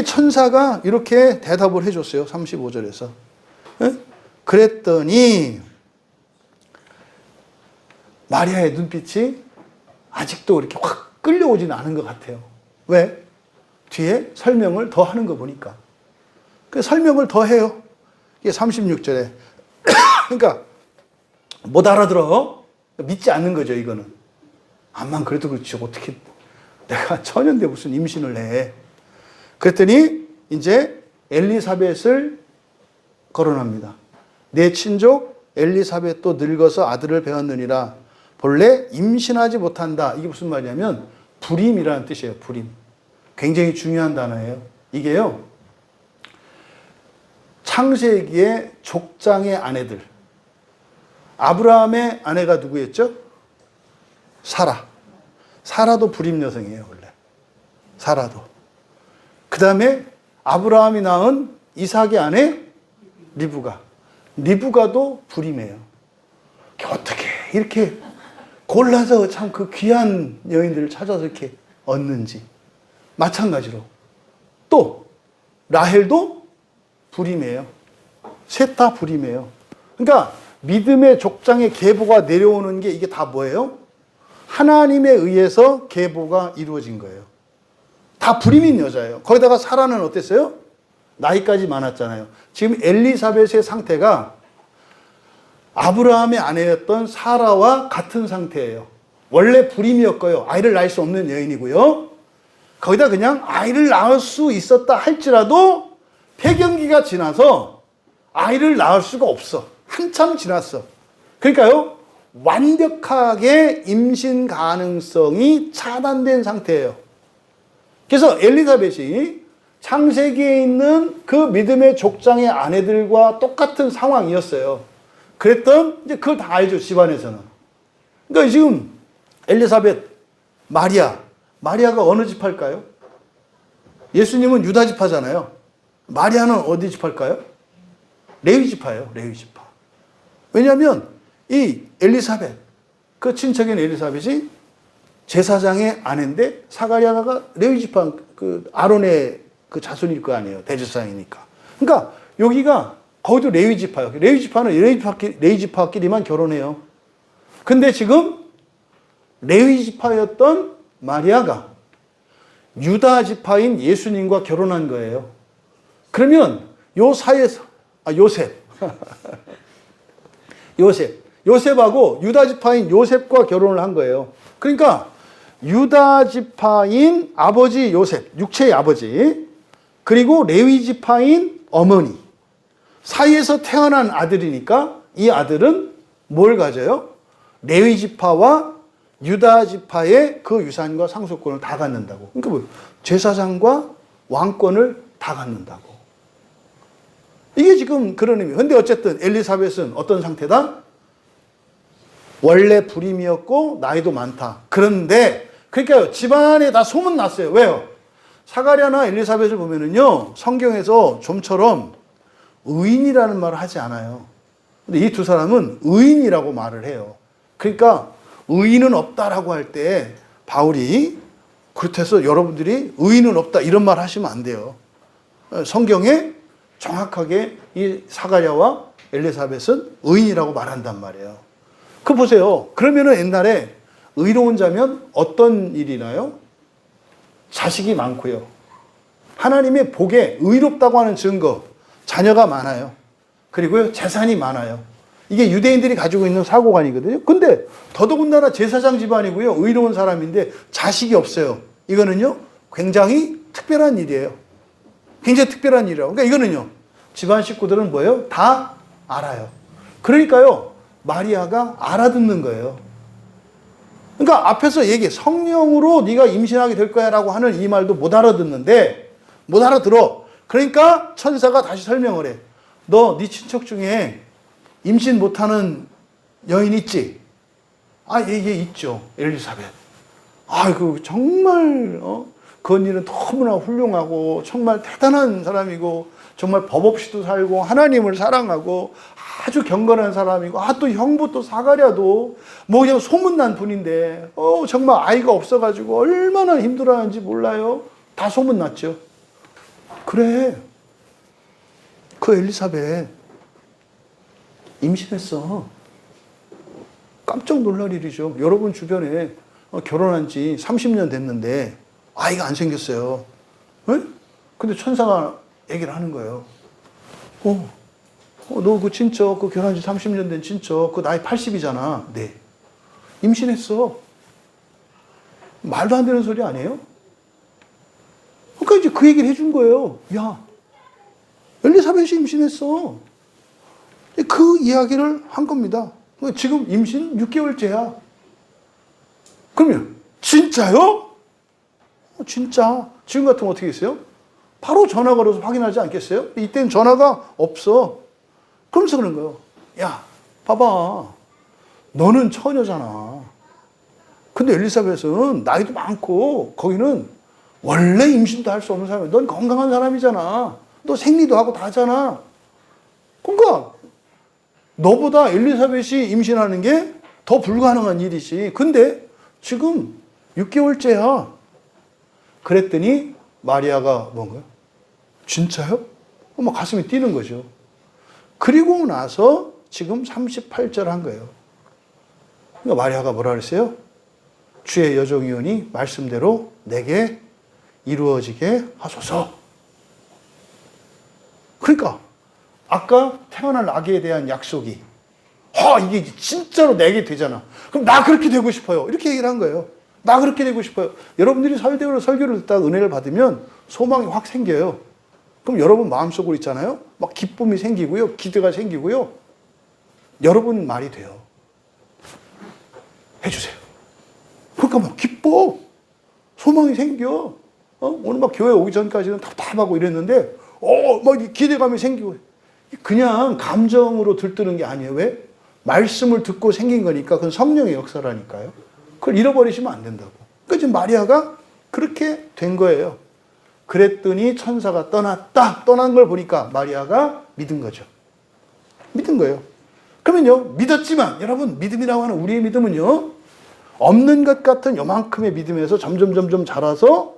천사가 이렇게 대답을 해줬어요. 35절에서. 그랬더니 마리아의 눈빛이 아직도 이렇게 확 끌려오지는 않은 것 같아요. 왜? 뒤에 설명을 더 하는 거 보니까. 그 설명을 더 해요. 이게 36절에. 그러니까 못 알아들어. 믿지 않는 거죠, 이거는. 암만 그래도 그렇지. 어떻게 내가 천연데 무슨 임신을 해. 그랬더니 이제 엘리사벳을 거론합니다. 내 친족 엘리사벳도 늙어서 아들을 배웠느니라. 본래 임신하지 못한다. 이게 무슨 말이냐면 불임이라는 뜻이에요. 불임. 굉장히 중요한 단어예요. 이게요. 창세기의 족장의 아내들. 아브라함의 아내가 누구였죠? 사라. 사라도 불임 여성이에요, 원래. 사라도. 그 다음에 아브라함이 낳은 이삭의 아내 리브가. 리브가도 불임이에요. 어떻게 이렇게 골라서 참 그 귀한 여인들을 찾아서 이렇게 얻는지. 마찬가지로. 또 라헬도 불임이에요. 셋 다 불임이에요. 그러니까 믿음의 족장의 계보가 내려오는 게 이게 다 뭐예요? 하나님에 의해서 계보가 이루어진 거예요. 다 불임인 여자예요. 거기다가 사라는 어땠어요? 나이까지 많았잖아요. 지금 엘리사벳의 상태가 아브라함의 아내였던 사라와 같은 상태예요. 원래 불임이었고요. 아이를 낳을 수 없는 여인이고요. 거기다 그냥 아이를 낳을 수 있었다 할지라도 폐경기가 지나서 아이를 낳을 수가 없어. 한참 지났어. 그러니까요. 완벽하게 임신 가능성이 차단된 상태예요. 그래서 엘리사벳이 창세기에 있는 그 믿음의 족장의 아내들과 똑같은 상황이었어요. 그랬던 이제 그걸 다 알죠, 집안에서는. 그러니까 지금 엘리사벳, 마리아가 어느 지파일까요? 예수님은 유다 지파잖아요. 마리아는 어디 지파일까요? 레위 지파예요, 레위 지파. 왜냐하면 이 엘리사벳, 그 친척인 엘리사벳이 제사장의 아내인데 사가랴가 레위 지파 그 아론의 그 자손일 거 아니에요. 대제사장이니까. 그러니까 여기가 거기도 레위 지파예요. 레위 지파는 레위 지파끼리만 결혼해요. 근데 지금 레위 지파였던 마리아가 유다 지파인 예수님과 결혼한 거예요. 그러면 요 사이에서 요셉하고 유다 지파인 요셉과 결혼을 한 거예요. 그러니까 유다 지파인 아버지 요셉, 육체의 아버지, 그리고 레위 지파인 어머니 사이에서 태어난 아들이니까 이 아들은 뭘 가져요? 레위 지파와 유다 지파의 그 유산과 상속권을 다 갖는다고. 그러니까 뭐 제사장과 왕권을 다 갖는다고. 이게 지금 그런 의미. 근데 어쨌든 엘리사벳은 어떤 상태다? 원래 불임이었고 나이도 많다. 그런데 그러니까 집안에 다 소문 났어요. 왜요? 사가랴나 엘리사벳을 보면은요, 성경에서 좀처럼 의인이라는 말을 하지 않아요. 근데 이 두 사람은 의인이라고 말을 해요. 그러니까 의인은 없다라고 할 때 바울이 그렇다해서 여러분들이 의인은 없다 이런 말 하시면 안 돼요. 성경에 정확하게 이 사가랴와 엘리사벳은 의인이라고 말한단 말이에요. 그 보세요. 그러면은 옛날에 의로운 자면 어떤 일이 나요? 자식이 많고요. 하나님의 복에 의롭다고 하는 증거, 자녀가 많아요. 그리고요, 재산이 많아요. 이게 유대인들이 가지고 있는 사고관이거든요. 근데 더더군다나 제사장 집안이고요. 의로운 사람인데 자식이 없어요. 이거는요, 굉장히 특별한 일이에요. 굉장히 특별한 일이라고. 그러니까 이거는요, 집안 식구들은 뭐예요? 다 알아요. 그러니까요, 마리아가 알아듣는 거예요. 그러니까 앞에서 얘기해. 성령으로 네가 임신하게 될 거야 라고 하는 이 말도 못 알아듣는데, 못 알아들어. 그러니까 천사가 다시 설명을 해. 너 네 친척 중에 임신 못하는 여인 있지? 아, 얘 있죠. 엘리사벳. 아이고, 정말, 그 언니는 너무나 훌륭하고, 정말 대단한 사람이고, 정말 법 없이도 살고, 하나님을 사랑하고, 아주 경건한 사람이고, 또 형부 또 사가랴도 뭐 그냥 소문난 분인데, 정말 아이가 없어가지고 얼마나 힘들어하는지 몰라요. 다 소문났죠. 그래. 그 엘리사벳 임신했어. 깜짝 놀랄 일이죠. 여러분 주변에 결혼한 지 30년 됐는데 아이가 안 생겼어요. 응? 근데 천사가 얘기를 하는 거예요. 너 그 친척, 그 결혼한 지 30년 된 친척, 그 나이 80이잖아. 네. 임신했어. 말도 안 되는 소리 아니에요? 그러니까 이제 그 얘기를 해준 거예요. 야, 엘리사벳이 임신했어. 그 이야기를 한 겁니다. 지금 임신 6개월째야. 그러면 진짜요? 진짜. 지금 같으면 어떻게 했어요? 바로 전화 걸어서 확인하지 않겠어요? 이때는 전화가 없어. 그러면서 그런 거예요. 야, 봐봐. 너는 처녀잖아. 근데 엘리사벳은 나이도 많고 거기는 원래 임신도 할 수 없는 사람이야. 넌 건강한 사람이잖아. 너 생리도 하고 다 하잖아. 그러니까 너보다 엘리사벳이 임신하는 게 더 불가능한 일이지. 근데 지금 6개월째야. 그랬더니 마리아가 뭔가요? 진짜요? 막 가슴이 뛰는 거죠. 그리고 나서 지금 38절 한 거예요. 그러니까 마리아가 뭐라 그랬어요? 주의 여종이오니 말씀대로 내게 이루어지게 하소서. 그러니까 아까 태어날 아기에 대한 약속이 이게 진짜로 내게 되잖아. 그럼 나 그렇게 되고 싶어요. 이렇게 얘기를 한 거예요. 나 그렇게 되고 싶어요. 여러분들이 설교를 듣다가 은혜를 받으면 소망이 확 생겨요. 그럼 여러분 마음속으로 있잖아요. 막 기쁨이 생기고요. 기대가 생기고요. 여러분 말이 돼요. 해주세요. 그러니까 막 기뻐. 소망이 생겨. 오늘 막 교회 오기 전까지는 답답하고 이랬는데, 막 기대감이 생기고. 그냥 감정으로 들뜨는 게 아니에요. 왜? 말씀을 듣고 생긴 거니까. 그건 성령의 역사라니까요. 그걸 잃어버리시면 안 된다고. 그러니까 지금 마리아가 그렇게 된 거예요. 그랬더니 천사가 떠났다. 떠난 걸 보니까 마리아가 믿은 거죠. 믿은 거예요. 그러면요, 믿었지만, 여러분, 믿음이라고 하는 우리의 믿음은요, 없는 것 같은 요만큼의 믿음에서 점점 자라서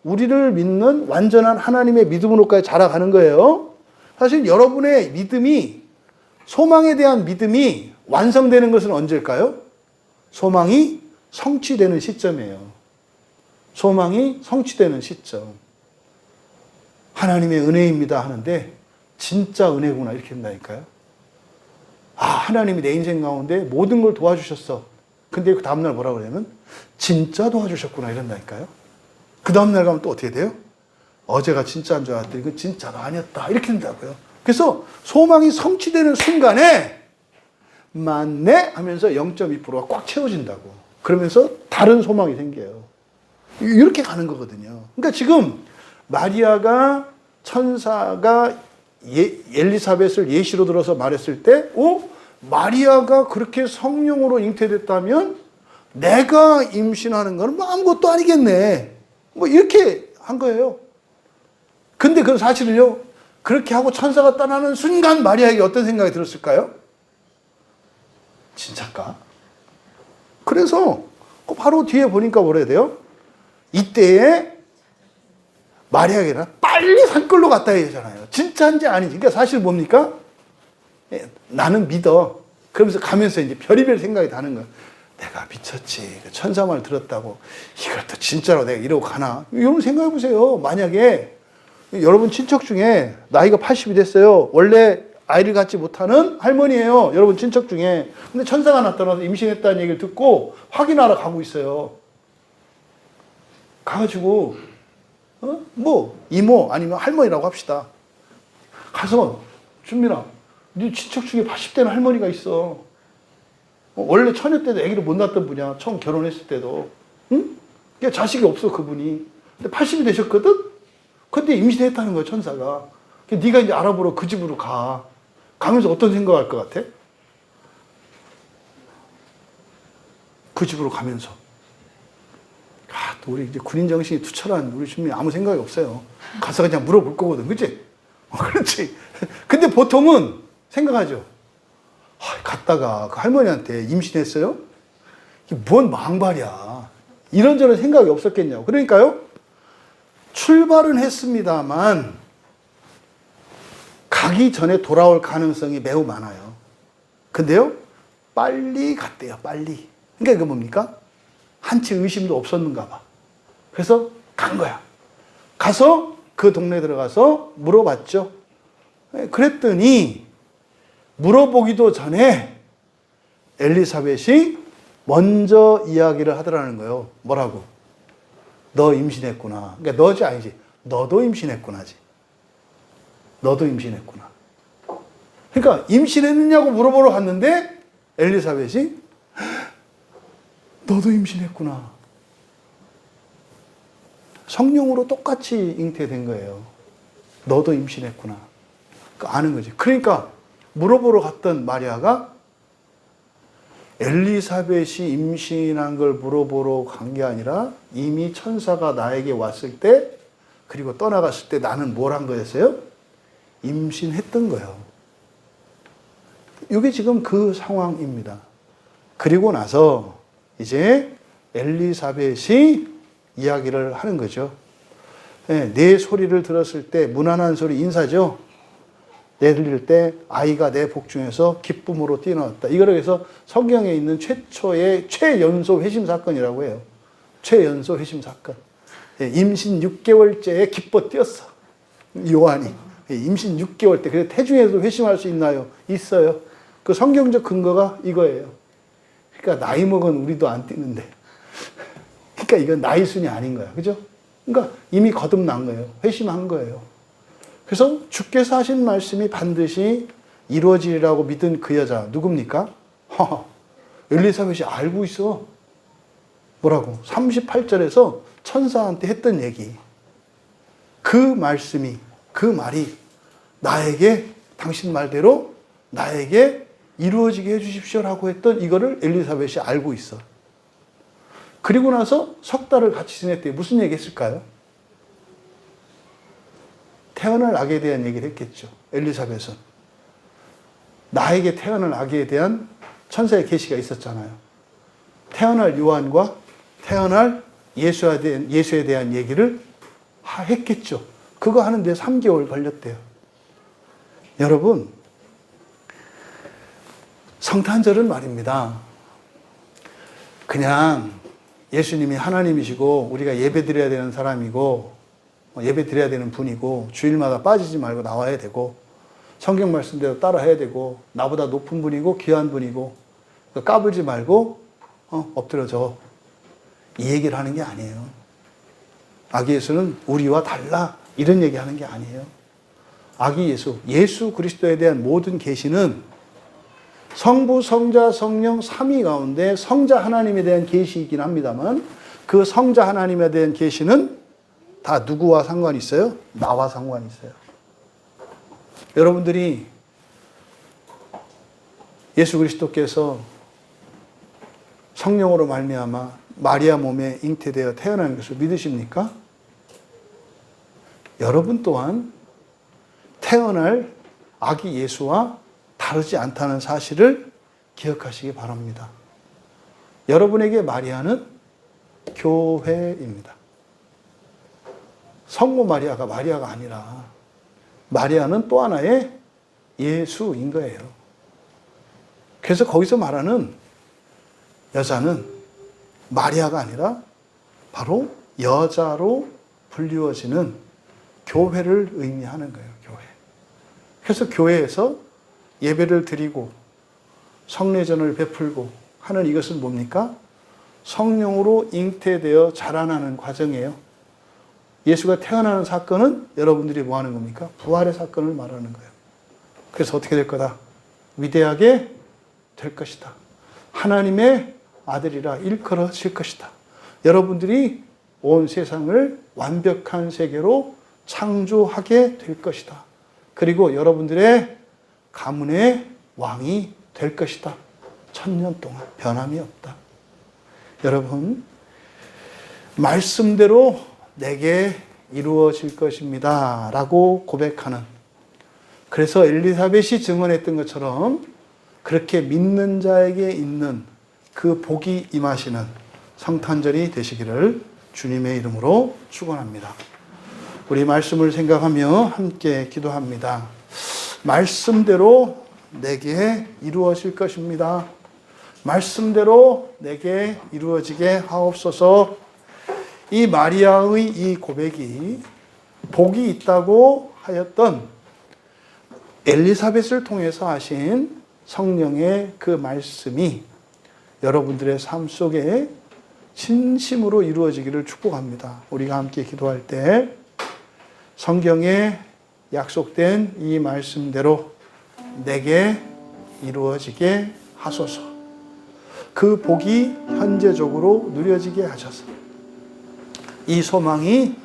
우리를 믿는 완전한 하나님의 믿음으로까지 자라가는 거예요. 사실 여러분의 믿음이, 소망에 대한 믿음이 완성되는 것은 언제일까요? 소망이 성취되는 시점이에요. 소망이 성취되는 시점. 하나님의 은혜입니다 하는데 진짜 은혜구나 이렇게 된다니까요. 하나님이 내 인생 가운데 모든 걸 도와주셨어. 근데 그 다음날 뭐라고 그러냐면 진짜 도와주셨구나 이런다니까요. 그 다음날 가면 또 어떻게 돼요? 어제가 진짜인 줄 알았더니 이건 진짜가 아니었다 이렇게 된다고요. 그래서 소망이 성취되는 순간에 맞네 하면서 0.2%가 꽉 채워진다고. 그러면서 다른 소망이 생겨요. 이렇게 가는 거거든요. 그러니까 지금 마리아가 천사가 엘리사벳을 예시로 들어서 말했을 때, 마리아가 그렇게 성령으로 잉태됐다면 내가 임신하는 건 뭐 아무것도 아니겠네. 뭐 이렇게 한 거예요. 근데 그 사실은요, 그렇게 하고 천사가 떠나는 순간 마리아에게 어떤 생각이 들었을까요? 진짜까? 그래서 바로 뒤에 보니까 뭐라 해야 돼요? 이때에 마리아에게는 빨리 산골로 갔다 해야 되잖아요. 진짜인지 아닌지. 그러니까 사실 뭡니까? 나는 믿어. 그러면서 가면서 이제 별의별 생각이 나는 거야. 내가 미쳤지. 천사 말 들었다고 이걸 또 진짜로 내가 이러고 가나? 여러분 생각해 보세요. 만약에 여러분 친척 중에 나이가 80이 됐어요. 원래 아이를 갖지 못하는 할머니예요. 여러분 친척 중에. 근데 천사가 나타나서 임신했다는 얘기를 듣고 확인하러 가고 있어요. 가가지고 뭐 이모 아니면 할머니라고 합시다. 가서 준민아, 네 친척 중에 80대는 할머니가 있어. 원래 처녀 때도 아기를 못 낳았던 분이야. 처음 결혼했을 때도. 응? 그러니까 자식이 없어 그분이. 근데 80이 되셨거든? 근데 임신했다는 거야 천사가. 네가 이제 알아보러 그 집으로 가. 가면서 어떤 생각할 것 같아? 그 집으로 가면서. 또 우리 이제 군인 정신이 투철한 우리 주민이 아무 생각이 없어요. 가서 그냥 물어볼 거거든. 그치? 그렇지. 근데 보통은 생각하죠. 갔다가 그 할머니한테 임신했어요? 이게 뭔 망발이야. 이런저런 생각이 없었겠냐고. 그러니까요, 출발은 했습니다만 가기 전에 돌아올 가능성이 매우 많아요. 근데요, 빨리 갔대요, 빨리. 그러니까 이거 뭡니까? 한치 의심도 없었는가 봐. 그래서 간 거야. 가서 그 동네 들어가서 물어봤죠. 그랬더니 물어보기도 전에 엘리사벳이 먼저 이야기를 하더라는 거예요. 뭐라고? 너 임신했구나. 그러니까 너지 아니지. 너도 임신했구나지. 너도 임신했구나. 그러니까 임신했느냐고 물어보러 갔는데 엘리사벳이 너도 임신했구나. 성령으로 똑같이 잉태된 거예요. 너도 임신했구나. 아는 거지. 그러니까 물어보러 갔던 마리아가 엘리사벳이 임신한 걸 물어보러 간 게 아니라 이미 천사가 나에게 왔을 때, 그리고 떠나갔을 때 나는 뭘 한 거였어요? 임신했던 거예요. 이게 지금 그 상황입니다. 그리고 나서 이제 엘리사벳이 이야기를 하는 거죠. 내 소리를 들었을 때, 무난한 소리, 인사죠. 내릴 때 아이가 내 복 중에서 기쁨으로 뛰어나왔다. 이거를 해서 성경에 있는 최초의 최연소 회심 사건이라고 해요. 최연소 회심 사건. 임신 6개월째에 기뻐 뛰었어. 요한이. 임신 6개월 때. 그래서 태중에도 회심할 수 있나요? 있어요. 그 성경적 근거가 이거예요. 그러니까 나이 먹은 우리도 안 뛰는데. 그러니까 이건 나이 순이 아닌 거야. 그죠? 그러니까 이미 거듭난 거예요. 회심한 거예요. 그래서 주께서 하신 말씀이 반드시 이루어지리라고 믿은 그 여자 누굽니까? 엘리사벳이 알고 있어. 뭐라고? 38절에서 천사한테 했던 얘기. 그 말씀이, 그 말이 나에게, 당신 말대로 나에게 이루어지게 해주십시오라고 했던 이거를 엘리사벳이 알고 있어. 그리고 나서 석 달을 같이 지냈대. 무슨 얘기 했을까요? 태어날 아기에 대한 얘기를 했겠죠. 엘리사벳은. 나에게 태어날 아기에 대한 천사의 계시가 있었잖아요. 태어날 요한과 태어날 예수에 대한 얘기를 했겠죠. 그거 하는데 3개월 걸렸대요. 여러분, 성탄절은 말입니다. 그냥 예수님이 하나님이시고 우리가 예배 드려야 되는 사람이고 예배 드려야 되는 분이고 주일마다 빠지지 말고 나와야 되고 성경 말씀대로 따라 해야 되고 나보다 높은 분이고 귀한 분이고 까불지 말고 엎드려져. 이 얘기를 하는 게 아니에요. 아기 예수는 우리와 달라. 이런 얘기하는 게 아니에요. 아기 예수, 예수 그리스도에 대한 모든 계시는 성부, 성자, 성령 삼위 가운데 성자 하나님에 대한 계시이긴 합니다만 그 성자 하나님에 대한 계시는 다 누구와 상관이 있어요? 나와 상관이 있어요. 여러분들이 예수 그리스도께서 성령으로 말미암아 마리아 몸에 잉태되어 태어나는 것을 믿으십니까? 여러분 또한 태어날 아기 예수와 다르지 않다는 사실을 기억하시기 바랍니다. 여러분에게 마리아는 교회입니다. 성모 마리아가 마리아가 아니라 마리아는 또 하나의 예수인 거예요. 그래서 거기서 말하는 여자는 마리아가 아니라 바로 여자로 불리워지는 교회를 의미하는 거예요. 교회. 그래서 교회에서 예배를 드리고 성례전을 베풀고 하는 이것은 뭡니까? 성령으로 잉태되어 자라나는 과정이에요. 예수가 태어나는 사건은 여러분들이 뭐 하는 겁니까? 부활의 사건을 말하는 거예요. 그래서 어떻게 될 거다? 위대하게 될 것이다. 하나님의 아들이라 일컬어질 것이다. 여러분들이 온 세상을 완벽한 세계로 창조하게 될 것이다. 그리고 여러분들의 가문의 왕이 될 것이다. 1000년 동안 변함이 없다. 여러분, 말씀대로 내게 이루어질 것입니다. 라고 고백하는, 그래서 엘리사벳이 증언했던 것처럼 그렇게 믿는 자에게 있는 그 복이 임하시는 성탄절이 되시기를 주님의 이름으로 축원합니다. 우리 말씀을 생각하며 함께 기도합니다. 말씀대로 내게 이루어질 것입니다. 말씀대로 내게 이루어지게 하옵소서. 이 마리아의 이 고백이 복이 있다고 하였던 엘리사벳을 통해서 하신 성령의 그 말씀이 여러분들의 삶 속에 진심으로 이루어지기를 축복합니다. 우리가 함께 기도할 때 성경에 약속된 이 말씀대로 내게 이루어지게 하소서. 그 복이 현재적으로 누려지게 하셔서 이 소망이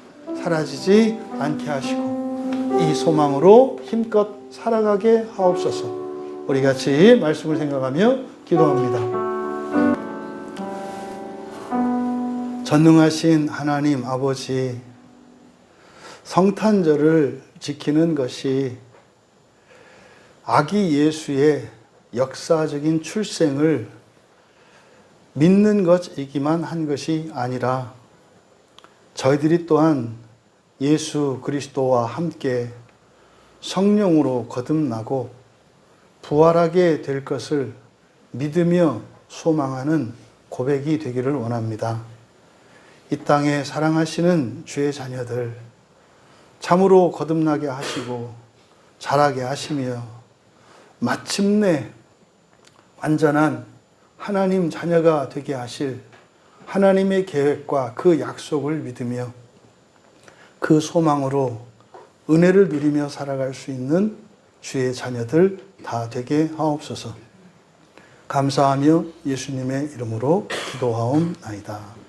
사라지지 않게 하시고 이 소망으로 힘껏 살아가게 하옵소서. 우리 같이 말씀을 생각하며 기도합니다. 전능하신 하나님 아버지, 성탄절을 지키는 것이 아기 예수의 역사적인 출생을 믿는 것이기만 한 것이 아니라 저희들이 또한 예수 그리스도와 함께 성령으로 거듭나고 부활하게 될 것을 믿으며 소망하는 고백이 되기를 원합니다. 이 땅에 사랑하시는 주의 자녀들 참으로 거듭나게 하시고 자라게 하시며 마침내 완전한 하나님 자녀가 되게 하실 하나님의 계획과 그 약속을 믿으며 그 소망으로 은혜를 누리며 살아갈 수 있는 주의 자녀들 다 되게 하옵소서. 감사하며 예수님의 이름으로 기도하옵나이다.